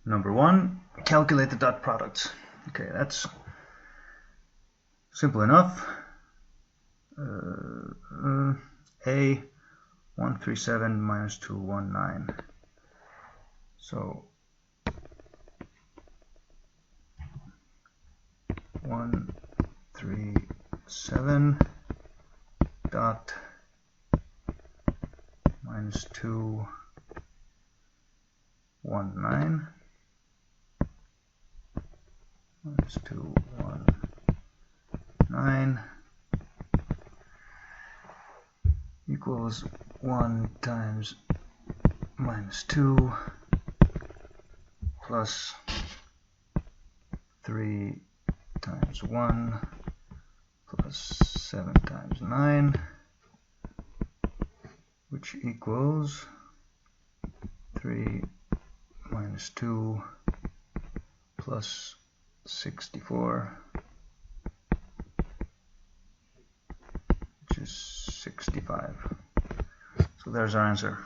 Number 1, calculate the dot products. Okay, that's simple enough. A 137 minus 219. So 137 dot minus 219 minus 219 equals 1 times minus 2 plus 3 times 1 plus 7 times 9, which equals 3 minus 2 plus 64, which is 65. So there's our answer.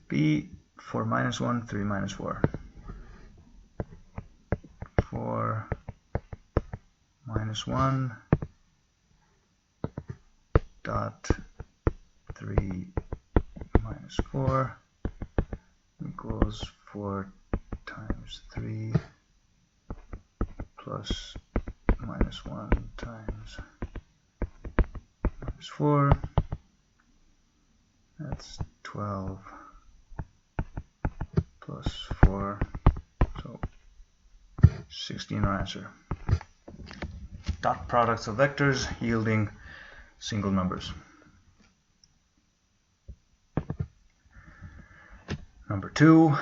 B, 4 minus 1, 3 minus 4. 4 minus 1 dot 3 minus 4 equals 4 times 3 plus minus 1 times minus 4. That's 12 plus 4, so 16 our answer. Dot products of vectors yielding single numbers. Number 2,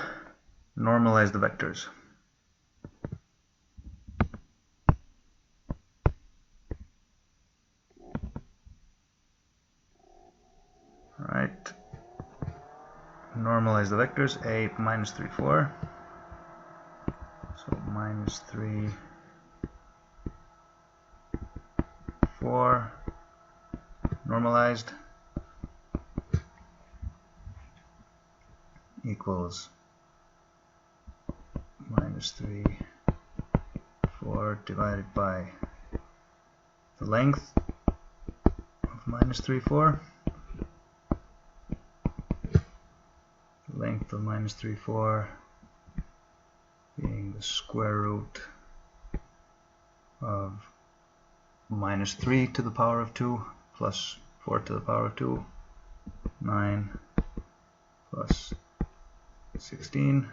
normalize the vectors. Alright, normalize the vectors. A minus 3, 4. So minus 3, 4 normalized equals minus 3, 4 divided by the length of minus 3, 4. The length of minus 3, 4 being the square root of minus 3 to the power of 2 plus 4 to the power of 2, 9 plus 16,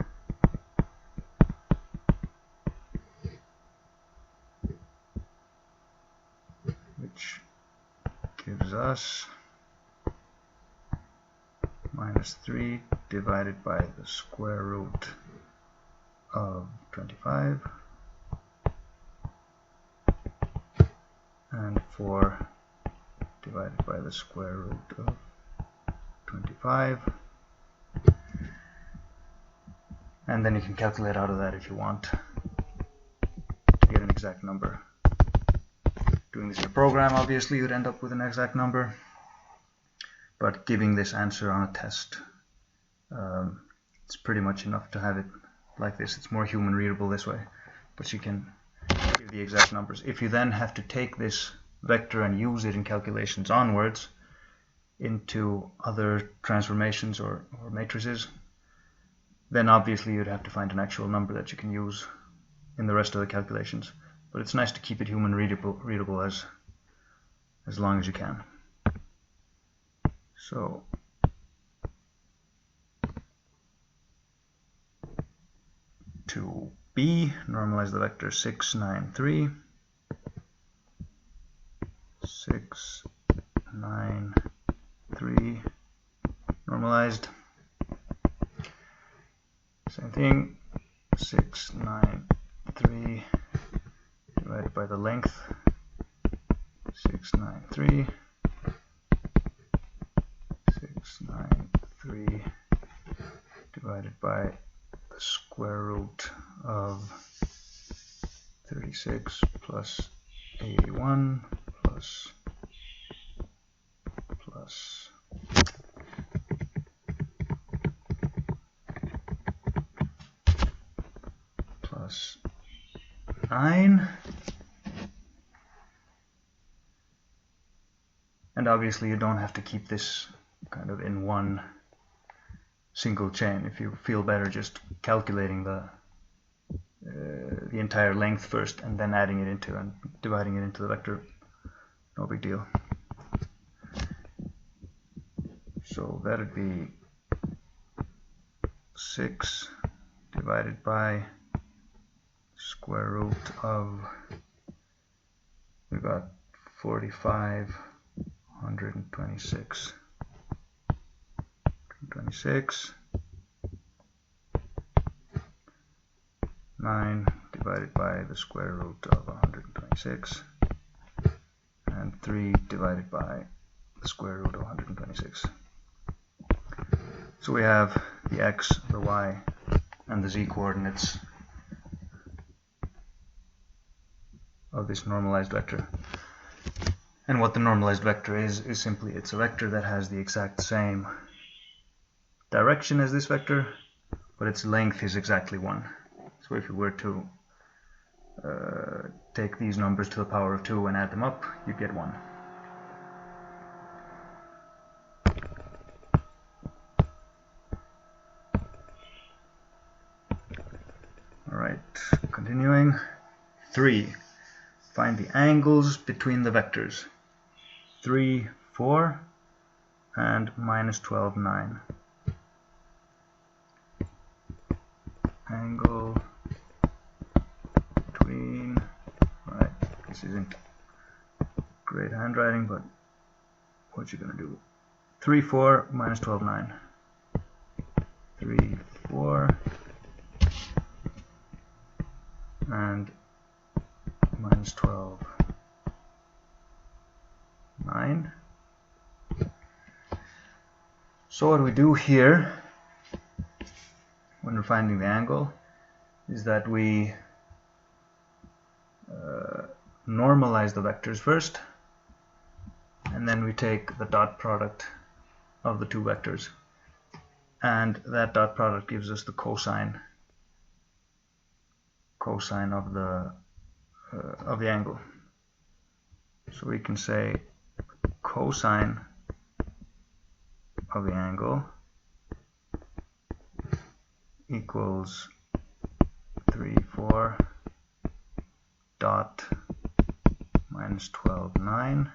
which gives us minus 3 divided by the square root of 25 and 4 divided by the square root of 25, and then you can calculate out of that if you want to get an exact number. Doing this in a program, obviously you'd end up with an exact number, but giving this answer on a test, it's pretty much enough to have it like this. It's more human readable this way, but you can give the exact numbers. If you then have to take this vector and use it in calculations onwards into other transformations or matrices, then obviously you'd have to find an actual number that you can use in the rest of the calculations. But it's nice to keep it human readable as long as you can. So to B, normalize the vector 6, 9, 3. 6, 9, 3 normalized. Same thing, 6, 9, 3 divided by the length, 6, 9, 3, 6, 9, 3 divided by the square root of 36 plus 81 plus 9. And obviously you don't have to keep this kind of in one single chain. If you feel better just calculating the entire length first and then adding it into and dividing it into the vector, no big deal. So that would be 6 divided by square root of, we got 45, 126, 9 divided by the square root of 126, and 3 divided by the square root of 126. So we have the x, the y, and the z coordinates of this normalized vector. And what the normalized vector is simply it's a vector that has the exact same direction as this vector, but its length is exactly 1. So if you were to take these numbers to the power of 2 and add them up, you get 1. Alright, continuing. 3. Find the angles between the vectors 3, 4 and minus 12, 9. Angle between, right, this isn't great handwriting, but what you're going to do, 3, 4, minus 12, 9. 3, 4, and minus 12, 9. So what we do here when we're finding the angle is that we normalize the vectors first, and then we take the dot product of the two vectors, and that dot product gives us the cosine of the angle. So we can say cosine of the angle equals 3, 4 dot minus 12, 9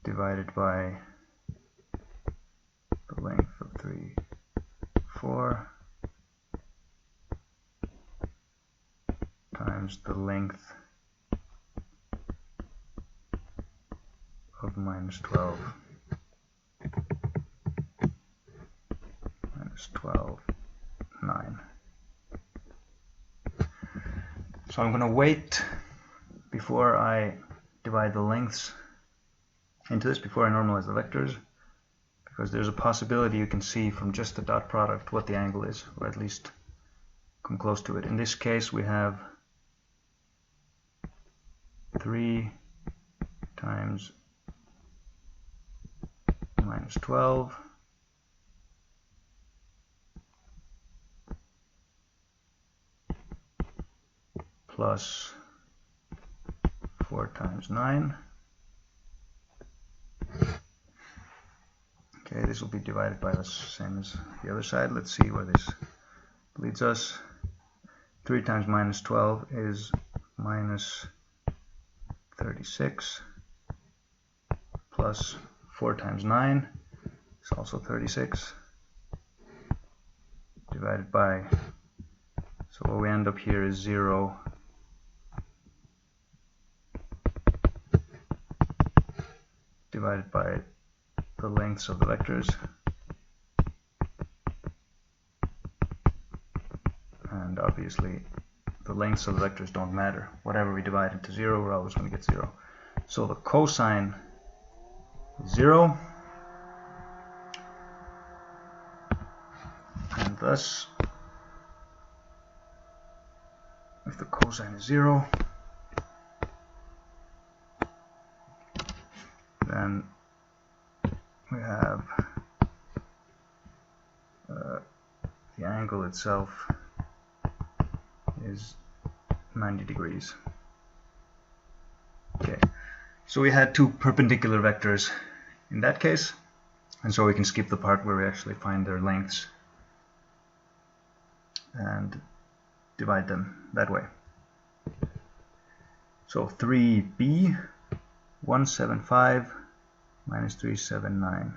divided by the length of 3, 4 times the length of minus 12, 9. So I'm going to wait before I divide the lengths into this, before I normalize the vectors, because there's a possibility you can see from just the dot product what the angle is, or at least come close to it. In this case we have 3 times minus 12 plus 4 times 9. Okay, this will be divided by the same as the other side. Let's see where this leads us. 3 times minus 12 is minus 36 plus 4 times 9 is also 36 divided by, so what we end up here is 0 divided by the lengths of the vectors, and obviously the lengths of the vectors don't matter. Whatever we divide into 0, we're always going to get 0. So the cosine is 0, and thus if the cosine is 0, then we have the angle itself is 90 degrees. Okay, so we had two perpendicular vectors in that case, and so we can skip the part where we actually find their lengths and divide them that way. So 3b 175 minus 379.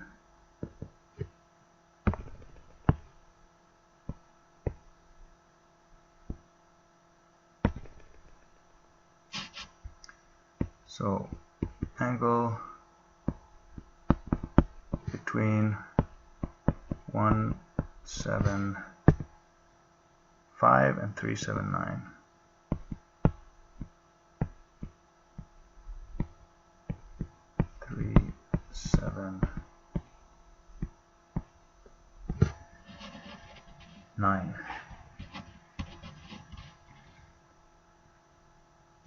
So angle between 175 and 379.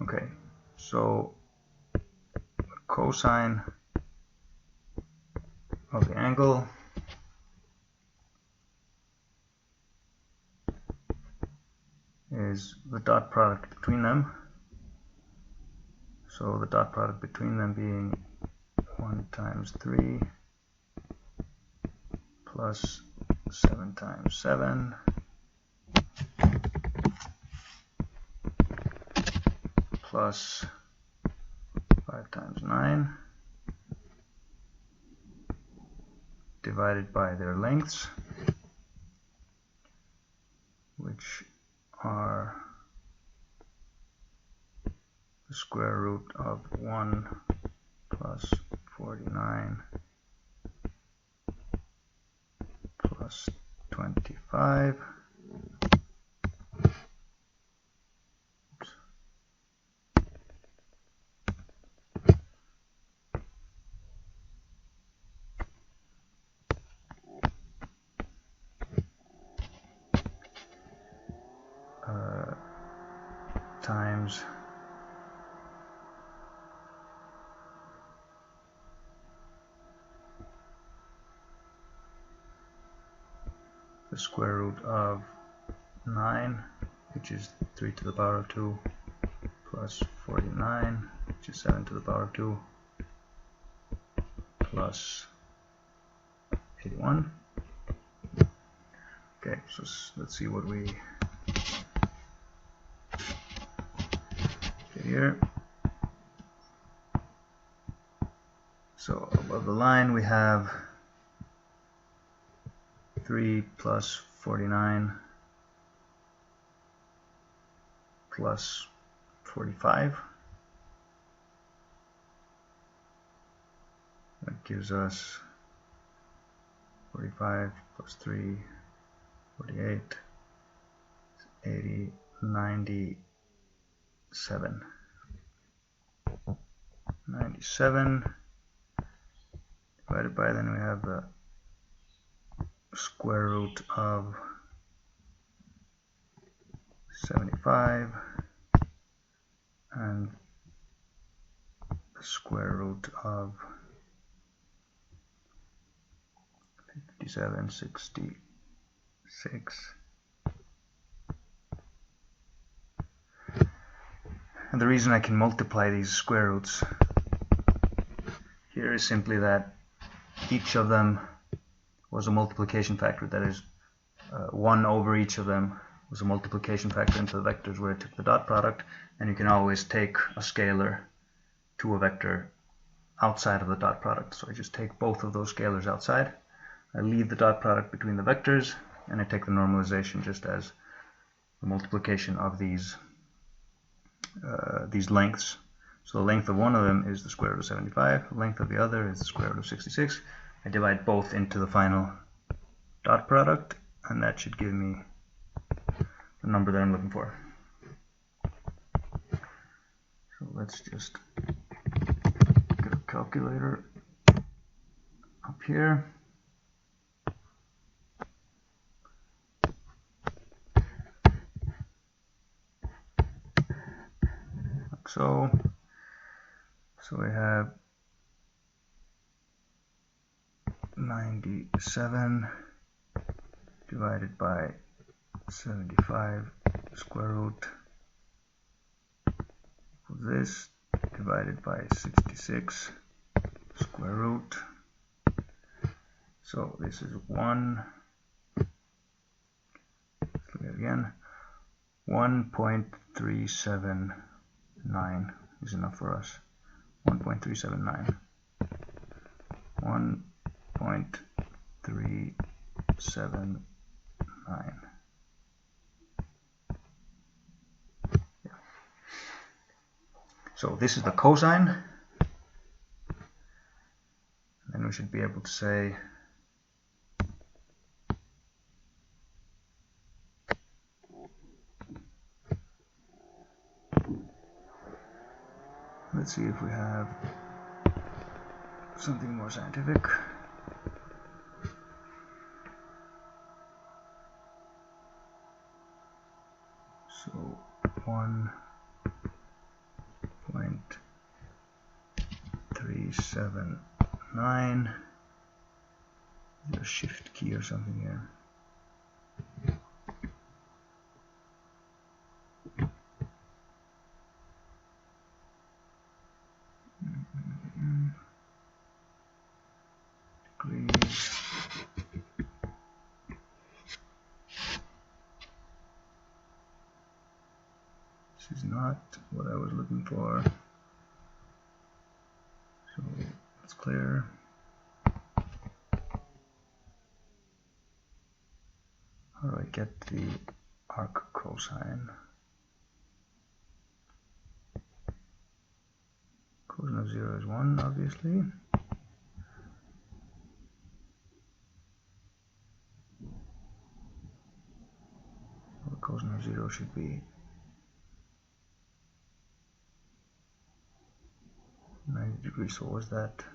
Okay, so cosine of the angle is the dot product between them. So the dot product between them being 1 times 3 plus 7 times 7 plus 5 times 9 divided by their lengths, which are the square root of 1 plus 49 plus 25 times the square root of 9, which is 3 to the power of 2, plus 49, which is 7 to the power of 2, plus 81. Okay, so let's see what we get here. So above the line we have 3 plus 49 plus 45. That gives us 45 plus 3, 48, 80, 97. 97 divided by, then we have the square root of 75 and the square root of 5766. And the reason I can multiply these square roots here is simply that each of them was a multiplication factor, that is 1 over each of them was a multiplication factor into the vectors where I took the dot product, and you can always take a scalar to a vector outside of the dot product. So I just take both of those scalars outside, I leave the dot product between the vectors, and I take the normalization just as the multiplication of these lengths. So the length of one of them is the square root of 75, the length of the other is the square root of 66. I divide both into the final dot product, and that should give me the number that I'm looking for. So let's just get a calculator up here. Like so. So we have 97 divided by 75 square root of this divided by 66 square root. So this is 1. Let's look at it again. 1.379 is enough for us. 1.379. 1.379. Yeah. So this is the cosine. Then we should be able to say let's see if we have something more scientific. So 1.379. Is there a shift key or something here? Degrees. This is not what I was looking for. So it's clear. How do I get the arc cosine? Cosine of 0 is 1, obviously. Well, cosine of 0 should be 90 degrees. So what was that?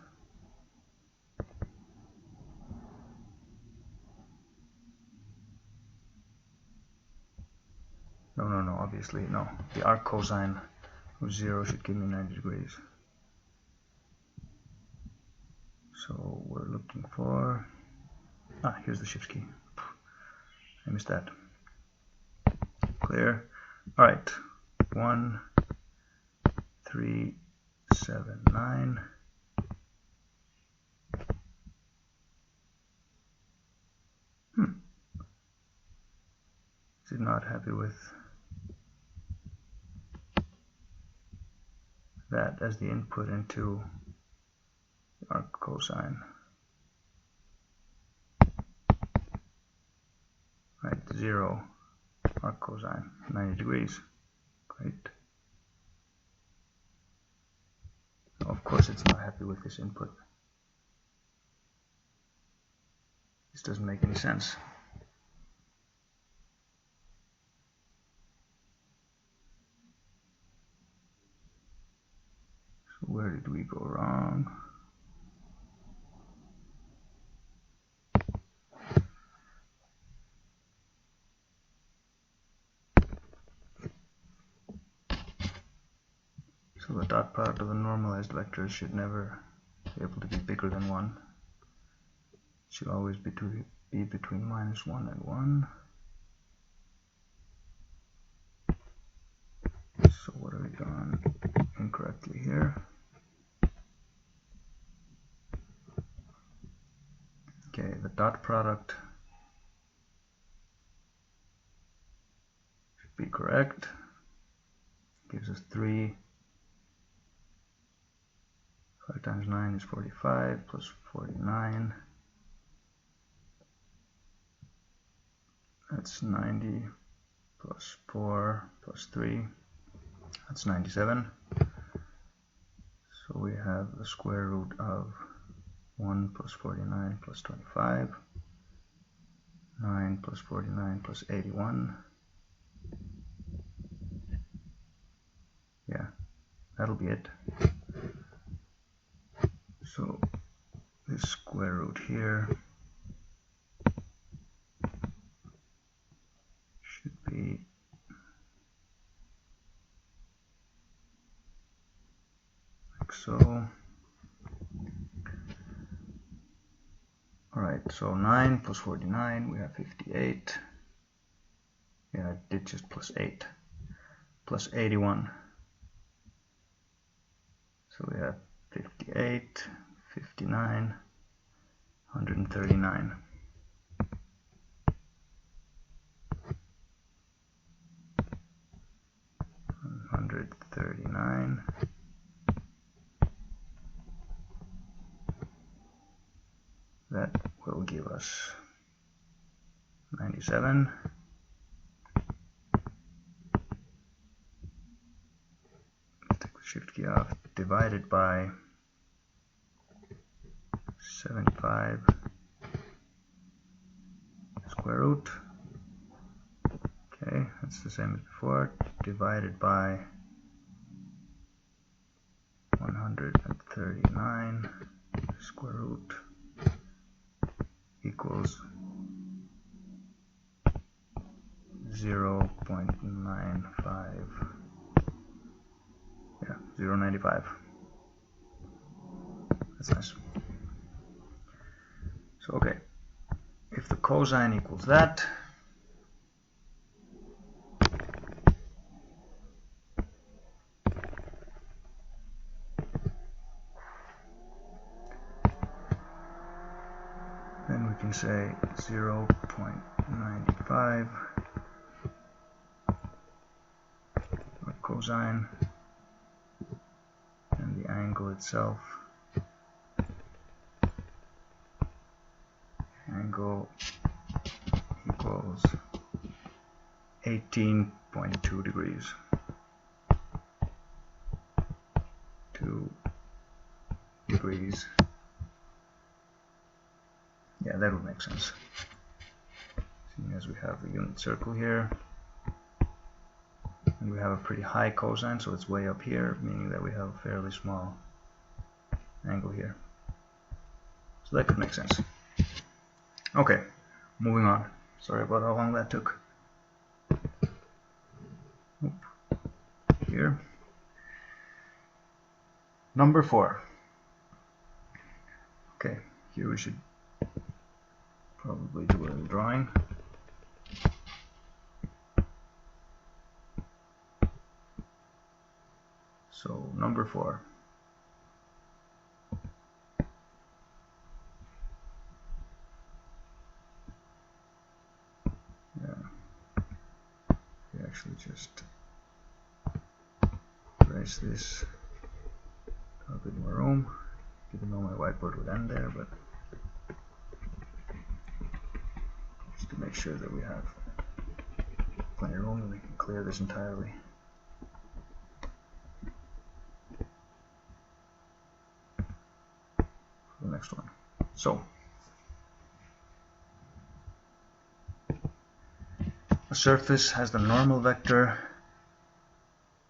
No, obviously, no. The arc cosine of 0 should give me 90 degrees. So we're looking for... here's the shift key. I missed that. Clear. Alright. 1.379. Is it not happy with that as the input into the arc cosine? Right, 0 arc cosine, 90 degrees. Great. Of course it's not happy with this input. This doesn't make any sense. So where did we go wrong? So the dot product of the normalized vectors should never be able to be bigger than 1. It should always be between -1 and 1. So what have we done incorrectly here? Okay, the dot product should be correct. Gives us 3. 5 times 9 is 45 plus 49. That's 90 plus 4 plus 3. That's 97. So we have the square root of 1 plus 49 plus 25. 9 plus 49 plus 81. Yeah, that'll be it. So this square root here should be like so. Alright, so 9 plus 49, we have 58. Yeah, I did just plus 8. Plus 81. So we have 58, 59, 139. 139. That will give us 97. Take the shift key off. Divided by 75 square root. Okay, that's the same as before. Divided by 139 square root equals 0.95. Yeah, 0.95. That's nice. So okay, if the cosine equals that, then we can say 0.95 or cosine, and the angle itself, angle equals 18.2 degrees. 2 degrees. Yeah, that would make sense. Seeing as we have the unit circle here, and we have a pretty high cosine, so it's way up here, meaning that we have a fairly small angle here. So that could make sense. Okay, moving on. Sorry about how long that took. Here. Number 4. Okay, here we should probably do a drawing. So number 4. Yeah. We actually just erase this, a bit more room, even though my whiteboard would end there, but just to make sure that we have plenty of room and we can clear this entirely. The next one. So a surface has the normal vector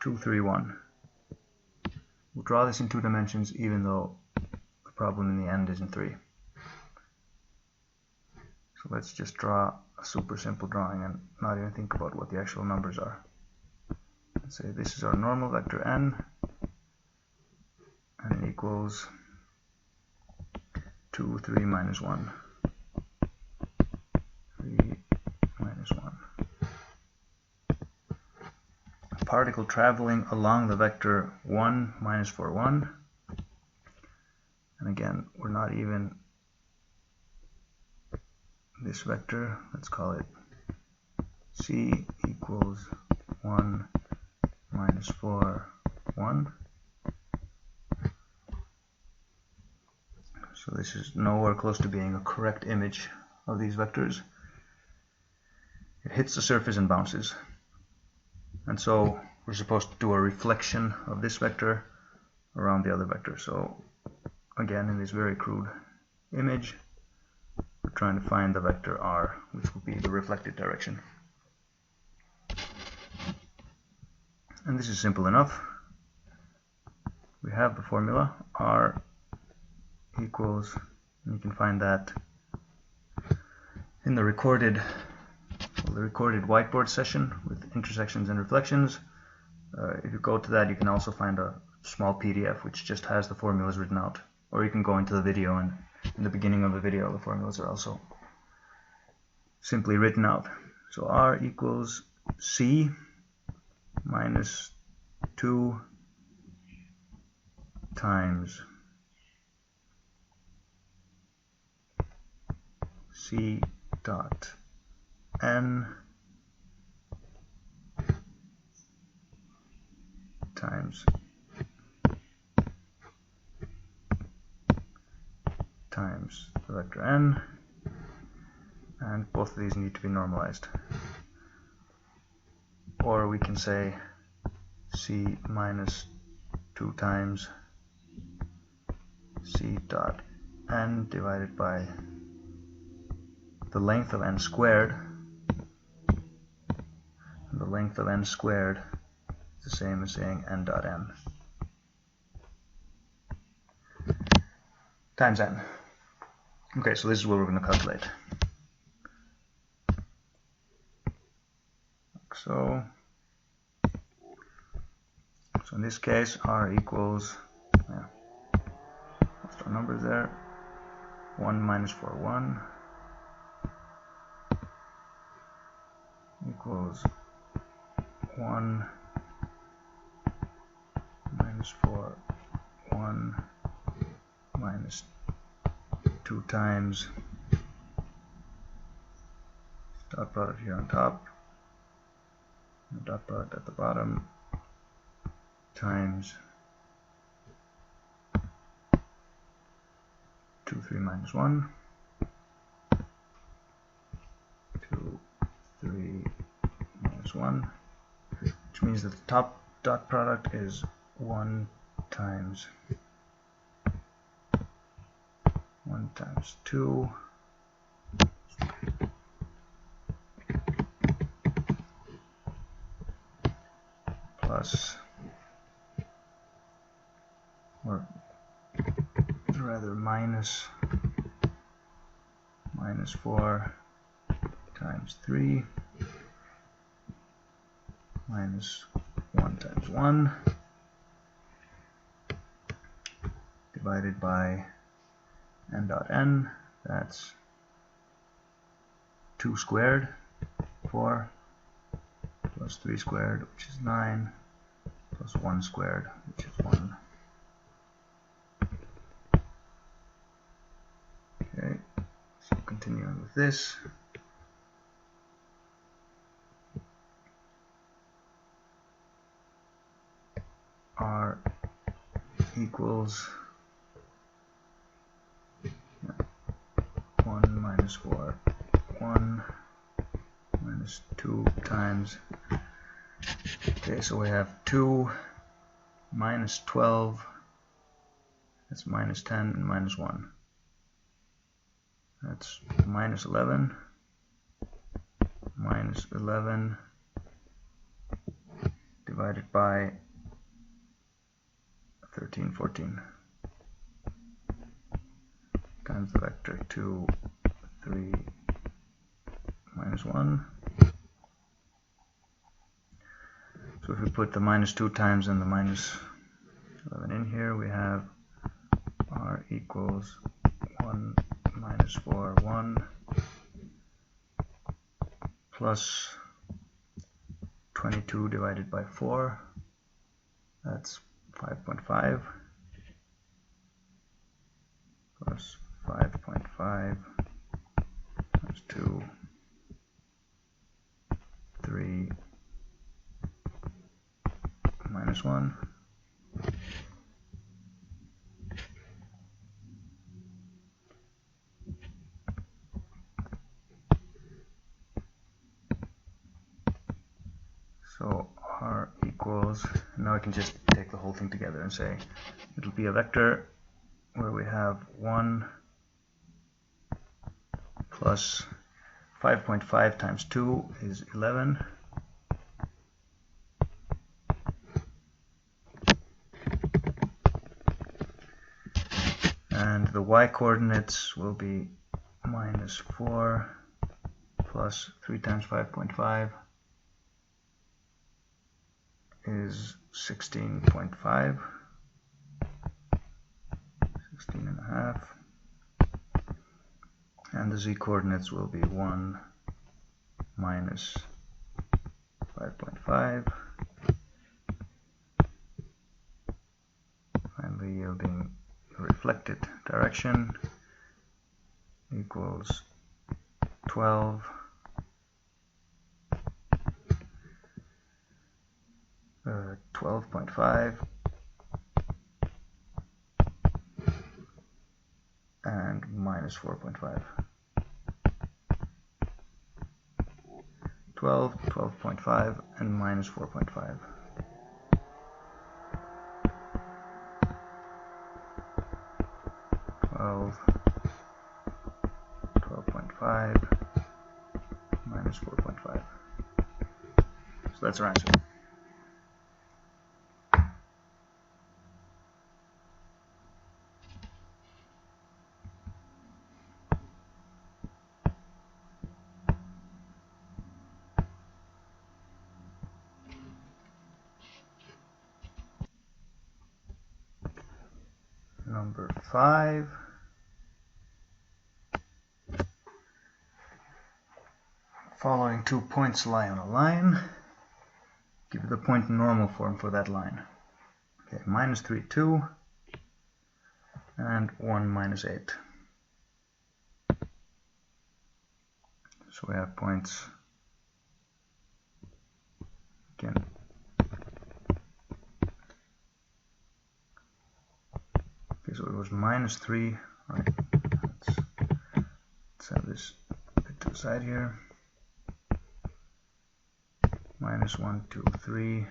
2, 3, 1. We'll draw this in 2 dimensions even though the problem in the end is in 3. So let's just draw a super simple drawing and not even think about what the actual numbers are. Let's say this is our normal vector n, and it equals 2, 3, minus 1. 3, minus 1. A particle traveling along the vector 1, minus 4, 1. And again, we're not even this vector. Let's call it c equals 1, minus 4, 1. So this is nowhere close to being a correct image of these vectors. It hits the surface and bounces. And so we're supposed to do a reflection of this vector around the other vector. So again, in this very crude image, we're trying to find the vector r, which will be the reflected direction. And this is simple enough. We have the formula r equals, and you can find that in the recorded whiteboard session with intersections and reflections. If you go to that, you can also find a small PDF which just has the formulas written out, or you can go into the video, and in the beginning of the video the formulas are also simply written out. So r equals c minus 2 times c dot n times the vector n, and both of these need to be normalized. Or we can say c minus 2 times c dot n divided by the length of n squared, and the length of n squared is the same as saying n dot n times n. Okay, so this is what we're going to calculate. Like so in this case, r equals, what's our numbers there? 1 minus 4, 1 equals 1 minus 4, 1 minus 2 times dot product here on top, and dot product at the bottom, times 2, 3 minus 1, 2, 3 minus 1, which means that the top dot product is 1 times 2 plus, or rather minus 4 times 3 minus 1 times 1 divided by n dot n, that's 2 squared, 4, plus 3 squared, which is 9, plus 1 squared, which is 1. Okay, so continuing with this, r equals 1 minus 4, 1 minus 2 times, okay, so we have 2 minus 12, that's minus 10, and minus 1. That's minus 11, divided by 13, 14, times the vector 2, 3, minus 1. So if we put the minus 2 times and the minus 11 in here, we have r equals 1 minus 4, 1 plus 22 divided by 4, that's 5.5 plus 5.5 times 2, 3 minus 1. So r equals, now I can just take the whole thing together and say it'll be a vector where we have 1 plus 5.5 times 2 is 11, and the y coordinates will be minus 4 plus 3 times 5.5 is 16.5, 16.5, and the z coordinates will be 1 minus 5.5, finally yielding the reflected direction equals 12, 12.5 and minus 4.5. 12, 12.5 and minus 4.5. Minus 4.5. So that's our answer. Number 5. Following 2 points lie on a line. Give the point normal form for that line. Okay, minus 3, 2, and 1, minus 8. So we have points again. Okay, so it was minus 3. All right, let's have this put to the side here. Minus 1, 2, 3.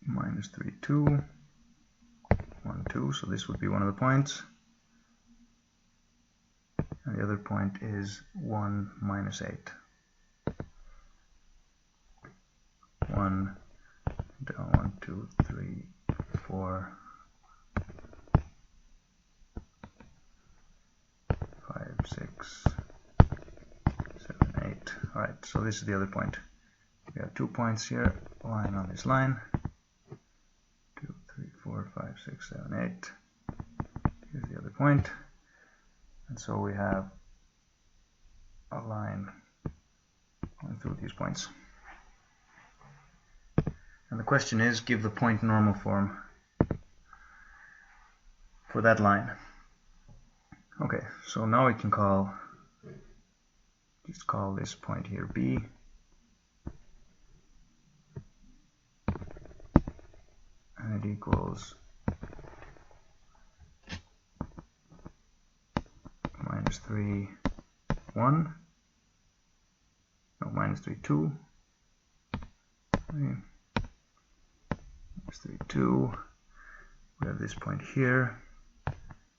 Minus 3, 2. 1, 2. So this would be one of the points. And the other point is 1, minus 8. 1, down 1, 2, 3, 4, 5, 6, 7, 8. Alright, so this is the other point. We have 2 points here, lying on this line. 2, 3, 4, 5, 6, 7, 8. Here's the other point. And so we have a line going through these points. And the question is, give the point normal form for that line. Okay, so now we can just call this point here B. And it equals minus 3, 1. No, minus 3, 2. 3. Minus 3, 2. We have this point here.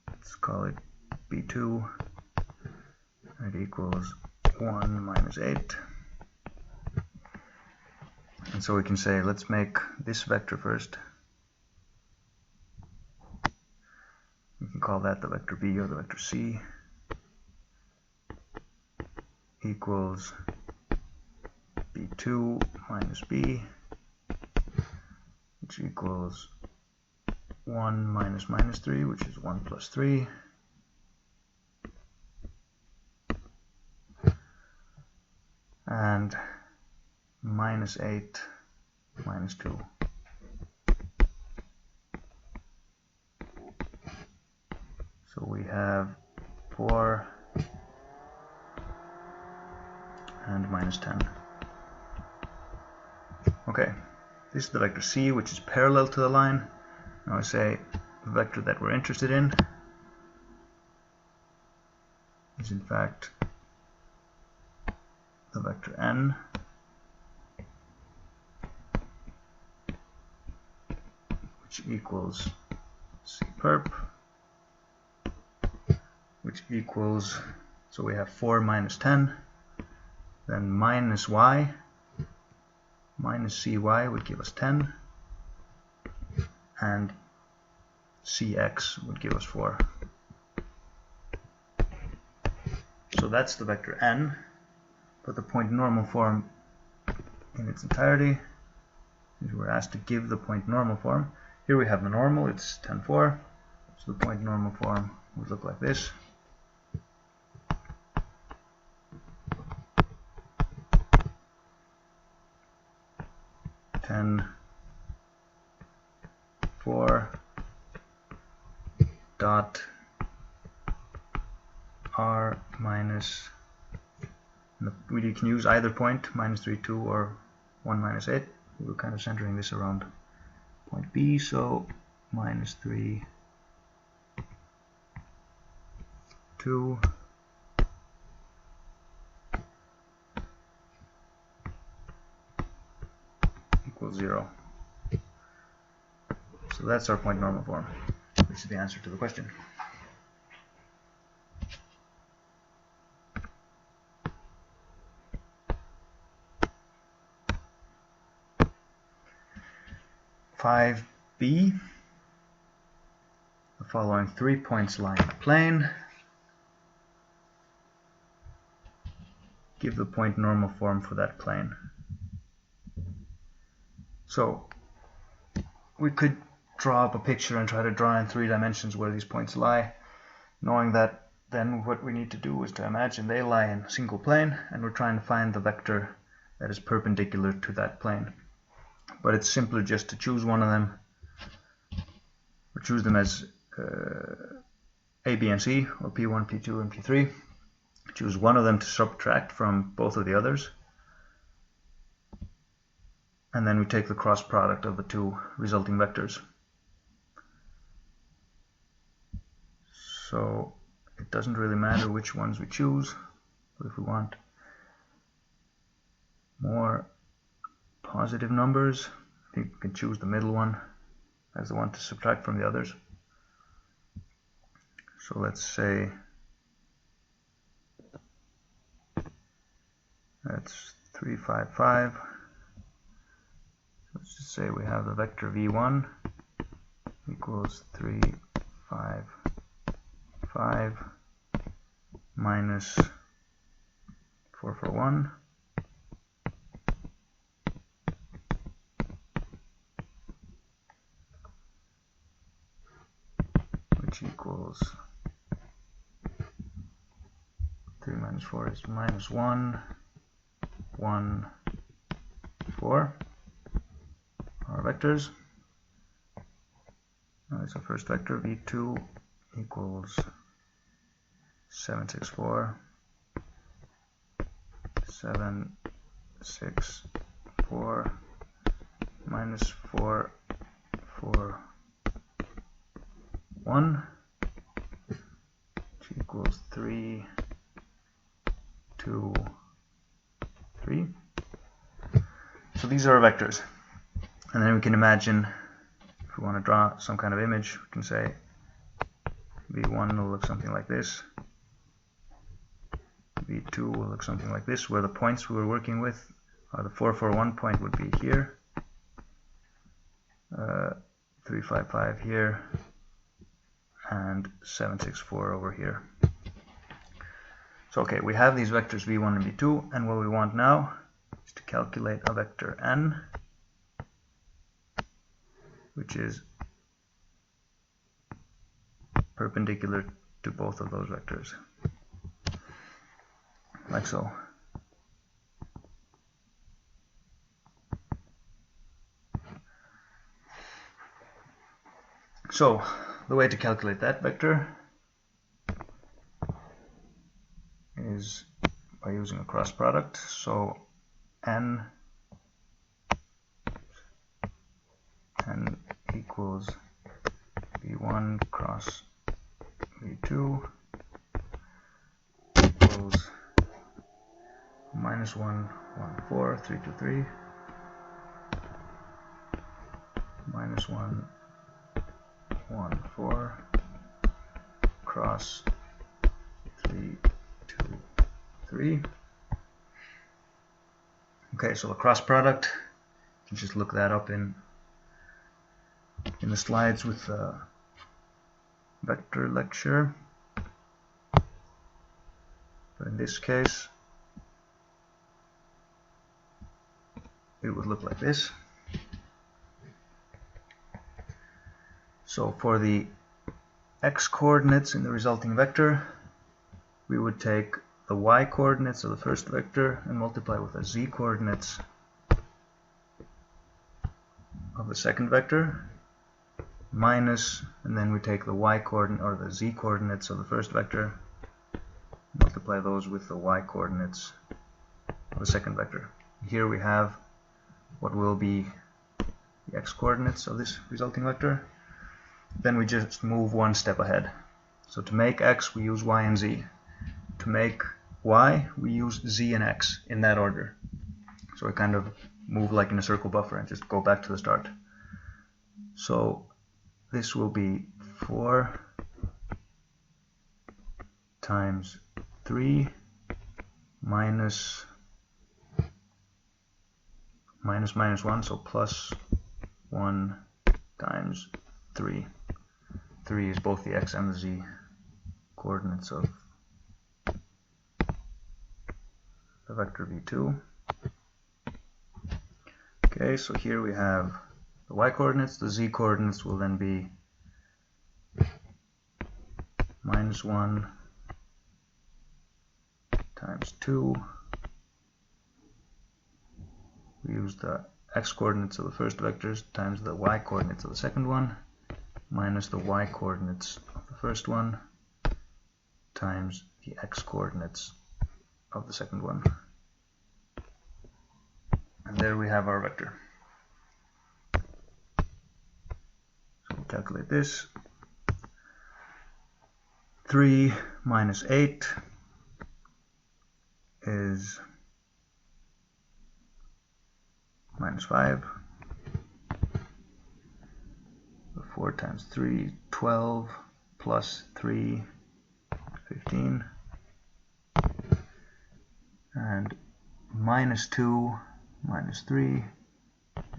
Let's call it B2. And it equals 1 minus 8. And so we can say, let's make this vector first. We can call that the vector B or the vector C. Equals B2 minus B, which equals 1 minus minus 3, which is 1 plus 3. And minus 8 minus 2. So we have 4 and minus 10. Okay, this is the vector C, which is parallel to the line. Now I say the vector that we're interested in is in fact the vector n, which equals C perp, which equals, so we have 4 minus 10, then minus y, minus cy would give us 10, and cx would give us 4. So that's the vector n, but the point normal form in its entirety is we're asked to give the point normal form. Here we have the normal, it's 10, 4, so the point normal form would look like this. 10 4 dot r minus, you can use either point, minus 3 2 or 1 minus 8. We're kind of centering this around point B, so minus 3 2 equals 0. So that's our point normal form, which is the answer to the question. Five B, the following 3 points lie in a plane. Give the point normal form for that plane. So we could draw up a picture and try to draw in 3 dimensions where these points lie, knowing that then what we need to do is to imagine they lie in a single plane, and we're trying to find the vector that is perpendicular to that plane. But it's simpler just to choose one of them, or choose them as A, B, and C, or P1, P2, and P3. Choose one of them to subtract from both of the others, and then we take the cross product of the 2 resulting vectors. So it doesn't really matter which ones we choose, but if we want more positive numbers, I think we can choose the middle one as the one to subtract from the others. So let's say that's 3 5 5. Let's just say we have the vector v1 equals 3 5 5 minus 4 4 1 which equals 3 minus 4 is minus 1 1 4. Our vectors. That's our first vector, v2 equals 7 6 4 7 6 4 minus 4 4 1, which equals 3 2 3. So these are our vectors. And then we can imagine, if we want to draw some kind of image, we can say v1 will look something like this, v2 will look something like this, where the points we were working with are the 4 4 1 point would be here, 3 5 5 here, and 7 6 4 over here. So okay, we have these vectors v1 and v2, and what we want now is to calculate a vector n, which is perpendicular to both of those vectors, like so. So the way to calculate that vector is by using a cross product. So n equals v1 cross v2 equals minus 1 1 4 3 2 3 minus 1 1 4 cross 3 2 3. Okay, so the cross product, you can just look that up in the slides with the vector lecture. But in this case, it would look like this. So for the x coordinates in the resulting vector, we would take the y coordinates of the first vector and multiply with the z coordinates of the second vector minus, and then we take the y coordinate or the z coordinates of the first vector, multiply those with the y coordinates of the second vector. Here we have what will be the x coordinates of this resulting vector. Then we just move one step ahead. So to make x, we use y and z. To make y, we use z and x in that order. So we kind of move like in a circle buffer and just go back to the start. So this will be 4 times 3 minus 1, so plus 1 times 3. 3 is both the x and the z coordinates of the vector v2. Okay, so here we have the y coordinates. The z coordinates will then be minus 1 times 2. We use the x coordinates of the first vectors times the y coordinates of the second one, minus the y coordinates of the first one times the x coordinates of the second one. And there we have our vector. So we'll calculate this. 3 minus 8 is minus 5. 4 times 3, 12, plus 3, 15. And minus 2 minus 3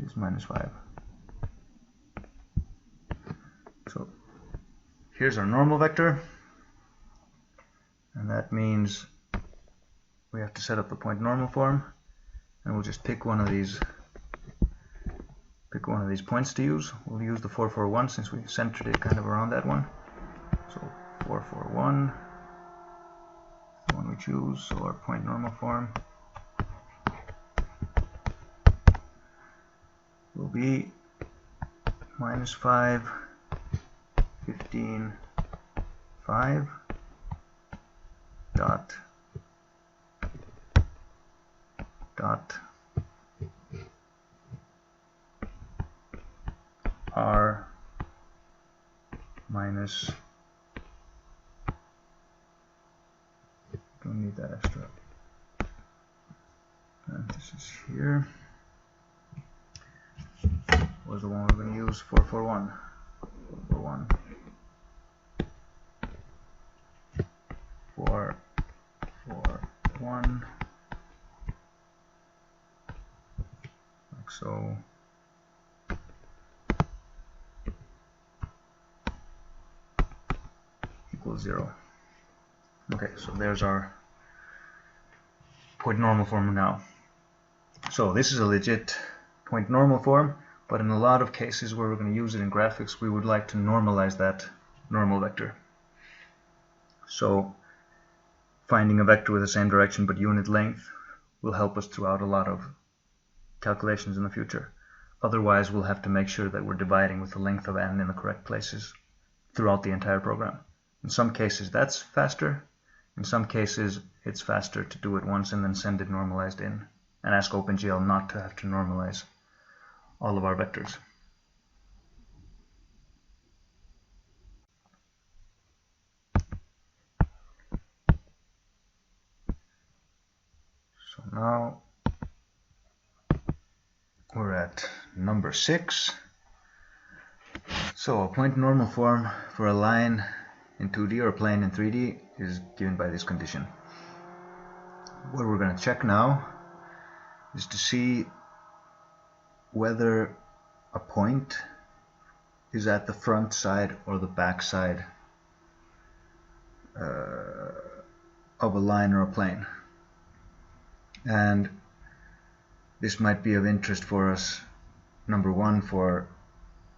is minus 5. So here's our normal vector. And that means we have to set up the point normal form. And we'll just pick one of these points to use. We'll use the 4, 4, 1 since we centered it kind of around that one. So 4, 4, 1 is the one we choose. So our point normal form will be minus 5, 15, 5 dot r minus, don't need that extra, and this is here, was the one we're going to use, 441, 441, 4, 4, 1, like so. Equals 0. Okay, so there's our point normal form now. So this is a legit point normal form, but in a lot of cases where we're going to use it in graphics, we would like to normalize that normal vector. So finding a vector with the same direction but unit length will help us throughout a lot of calculations in the future. Otherwise, we'll have to make sure that we're dividing with the length of n in the correct places throughout the entire program. In some cases that's faster, in some cases it's faster to do it once and then send it normalized in and ask OpenGL not to have to normalize all of our vectors. So now we're at number 6. So a point normal form for a line in 2D or a plane in 3D is given by this condition. What we're going to check now is to see whether a point is at the front side or the back side of a line or a plane. And this might be of interest for us, number one, for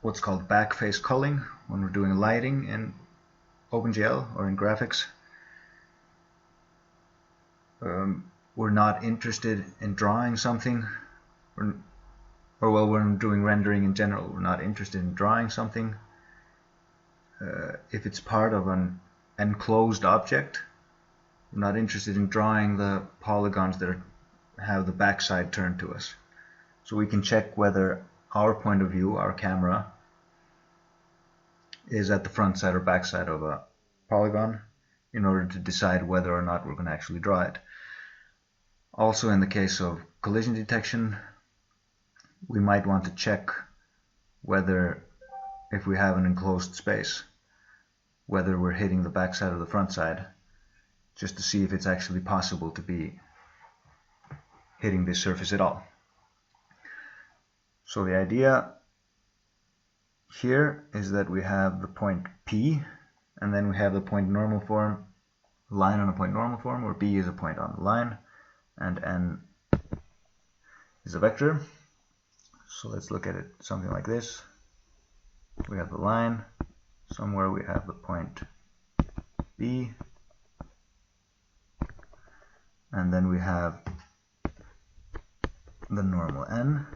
what's called back face culling when we're doing lighting in OpenGL or in graphics. We're not interested in drawing something or well, when we're doing rendering in general, we're not interested in drawing something. If it's part of an enclosed object, we're not interested in drawing the polygons that have the backside turned to us. So we can check whether our point of view, our camera, is at the front side or back side of a polygon in order to decide whether or not we're going to actually draw it. Also, in the case of collision detection, we might want to check whether, if we have an enclosed space, whether we're hitting the back side or the front side, just to see if it's actually possible to be hitting this surface at all. So the idea here is that we have the point P, and then we have the point normal form, line on a point normal form, where B is a point on the line, and N is a vector. So let's look at it something like this. We have the line, somewhere we have the point B, and then we have the normal N.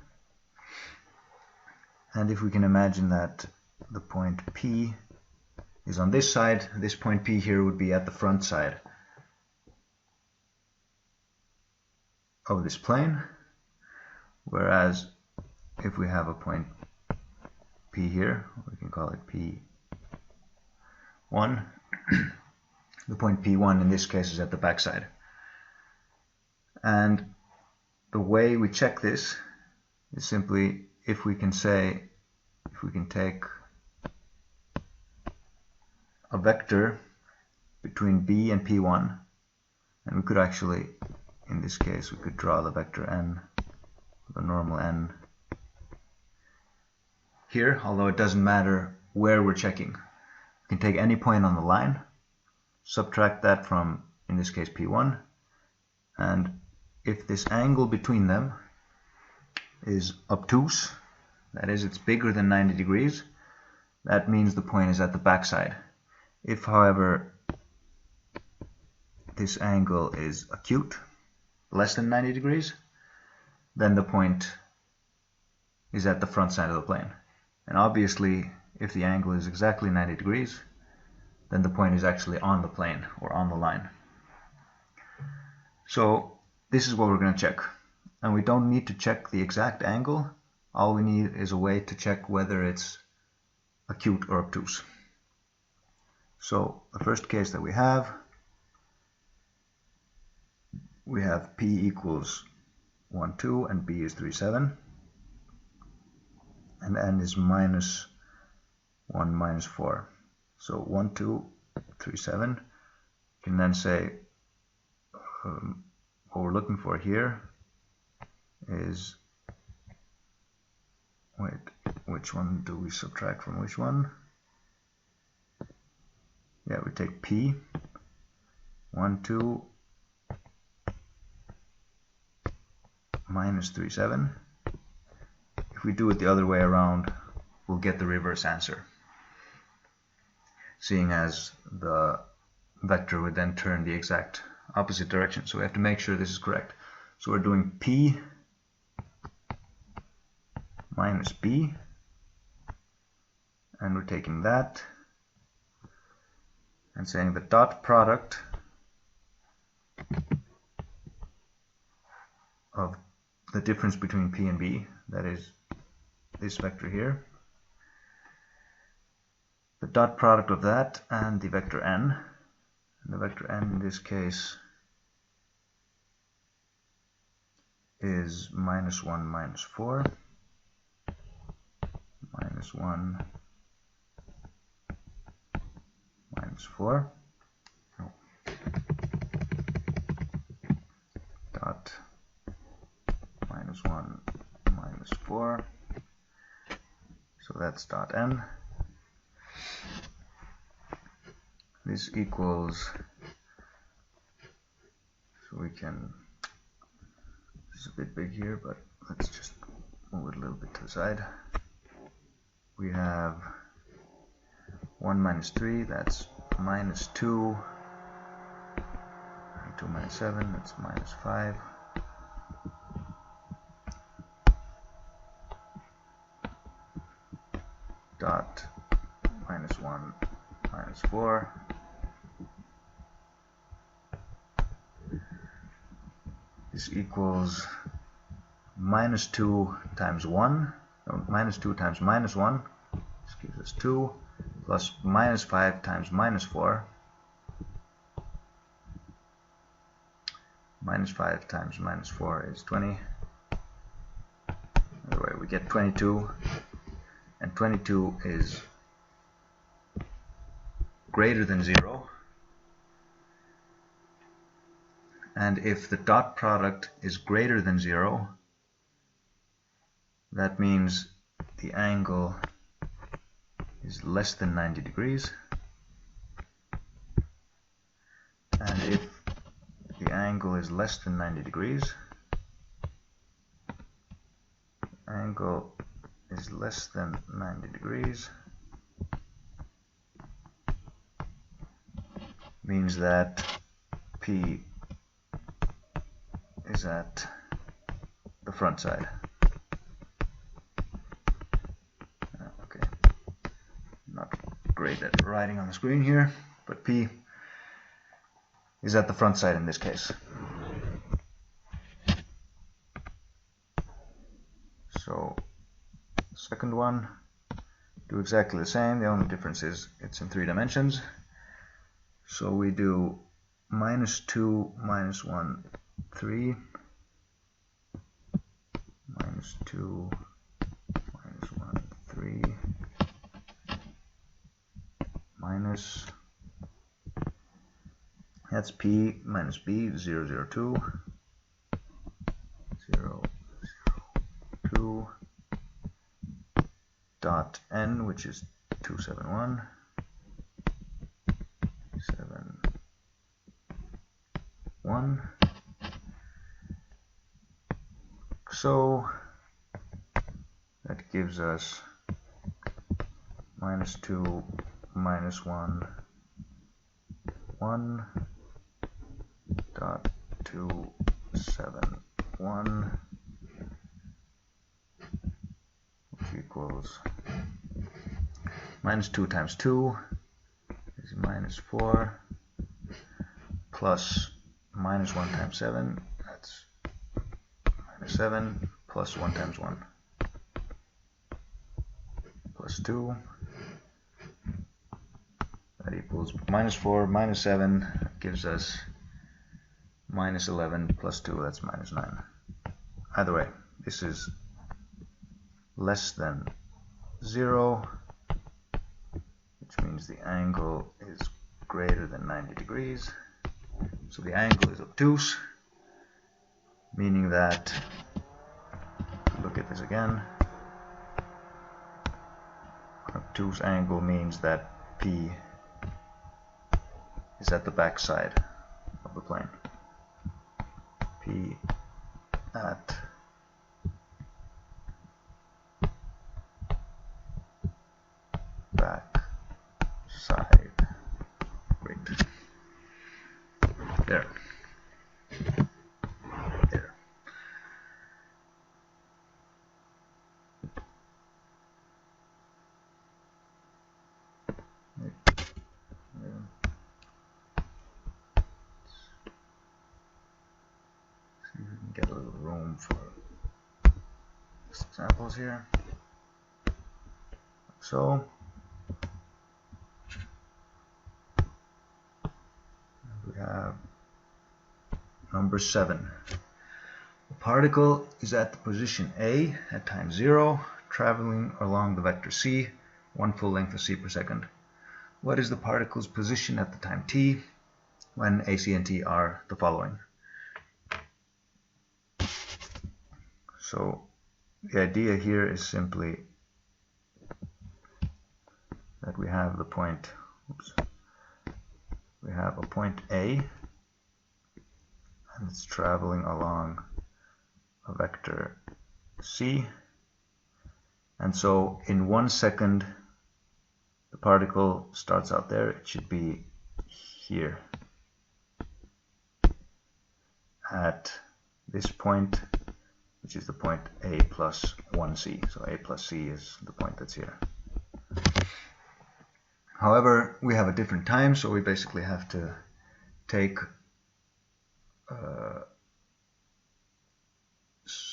And if we can imagine that the point P is on this side, this point P here would be at the front side of this plane, whereas if we have a point P here, we can call it P1, the point P1 in this case is at the back side. And the way we check this is simply, if we can take a vector between B and P1, and we could actually, in this case, we could draw the vector N, the normal N here, although it doesn't matter where we're checking. We can take any point on the line, subtract that from, in this case, P1, and if this angle between them is obtuse, that is, it's bigger than 90 degrees, that means the point is at the backside. If, however, this angle is acute, less than 90 degrees, then the point is at the front side of the plane. And obviously, if the angle is exactly 90 degrees, then the point is actually on the plane or on the line. So this is what we're going to check. And we don't need to check the exact angle. All we need is a way to check whether it's acute or obtuse. So the first case that we have P equals 1, 2, and B is 3, 7. And N is minus 1, minus 4. So 1, 2, 3, 7. You can then say what we're looking for here is, wait, which one do we subtract from which one? Yeah, we take P, 1, 2, minus 3, 7. If we do it the other way around, we'll get the reverse answer, seeing as the vector would then turn the exact opposite direction. So we have to make sure this is correct. So we're doing P minus B, and we're taking that and saying the dot product of the difference between P and B, that is this vector here, the dot product of that and the vector N. And the vector N in this case is minus 1, minus 4, minus 1, minus 4, dot minus 1, minus 4, so that's dot N. This equals, so we can, this is a bit big here, but let's just move it a little bit to the side. We have 1 minus 3, that's minus 2, 2 minus 7, that's minus 5, minus 4. This equals minus 2 times 1, no, minus 2 times minus 1, this gives us 2, plus minus 5 times minus 4. Minus 5 times minus 4 is 20. Either way, we get 22, and 22 is greater than 0. And if the dot product is greater than 0, that means the angle is less than 90 degrees. And if the angle is less than 90 degrees, angle is less than 90 degrees, means that P is at the front side. Okay, not great at writing on the screen here, but P is at the front side in this case. So, second one, do exactly the same. The only difference is it's in 3 dimensions. So we do minus 2, minus 1, 3, minus 2, minus 1, 3, minus, that's P minus B, 0, 0, 2, 0, 0, 2, dot N, which is 2, 7, 1, 7, 1. So that gives us minus 2, minus 1, 1, dot 2, 7, 1, which equals minus 2 times 2 is minus 4, plus minus 1 times 7, that's minus 7, plus 1 times 1, plus 2, that equals minus 4 minus 7, gives us minus 11 plus 2, that's minus 9. Either way, this is less than 0, which means the angle is greater than 90 degrees. So the angle is obtuse, meaning that, look at this again, obtuse angle means that P is at the back side of the plane. P at back side. Great. There. There. See if we can get a little room for examples here. So we have number 7. The particle is at the position A at time 0, traveling along the vector c, 1 full length of c per second. What is the particle's position at the time t when AC and t are the following? So the idea here is simply that we have the point, we have a point A, and it's traveling along a vector c, and so in 1 second the particle starts out there. It should be here at this point, which is the point A plus 1c. So A plus c is the point that's here. However, we have a different time, so we basically have to take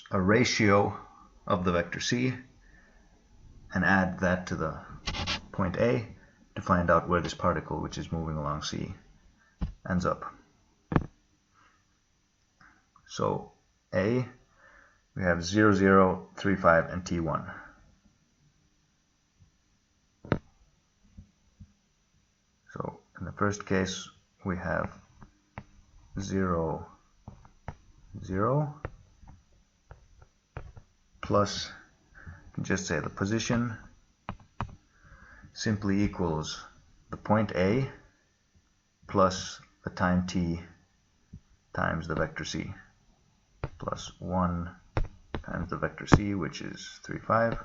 a ratio of the vector c and add that to the point A to find out where this particle, which is moving along c, ends up. So A, we have 0, 0, 3, 5, and T1. So in the first case, we have 0, 0, plus, you can just say the position simply equals the point A plus the time t times the vector c, plus 1 times the vector c, which is 3, 5.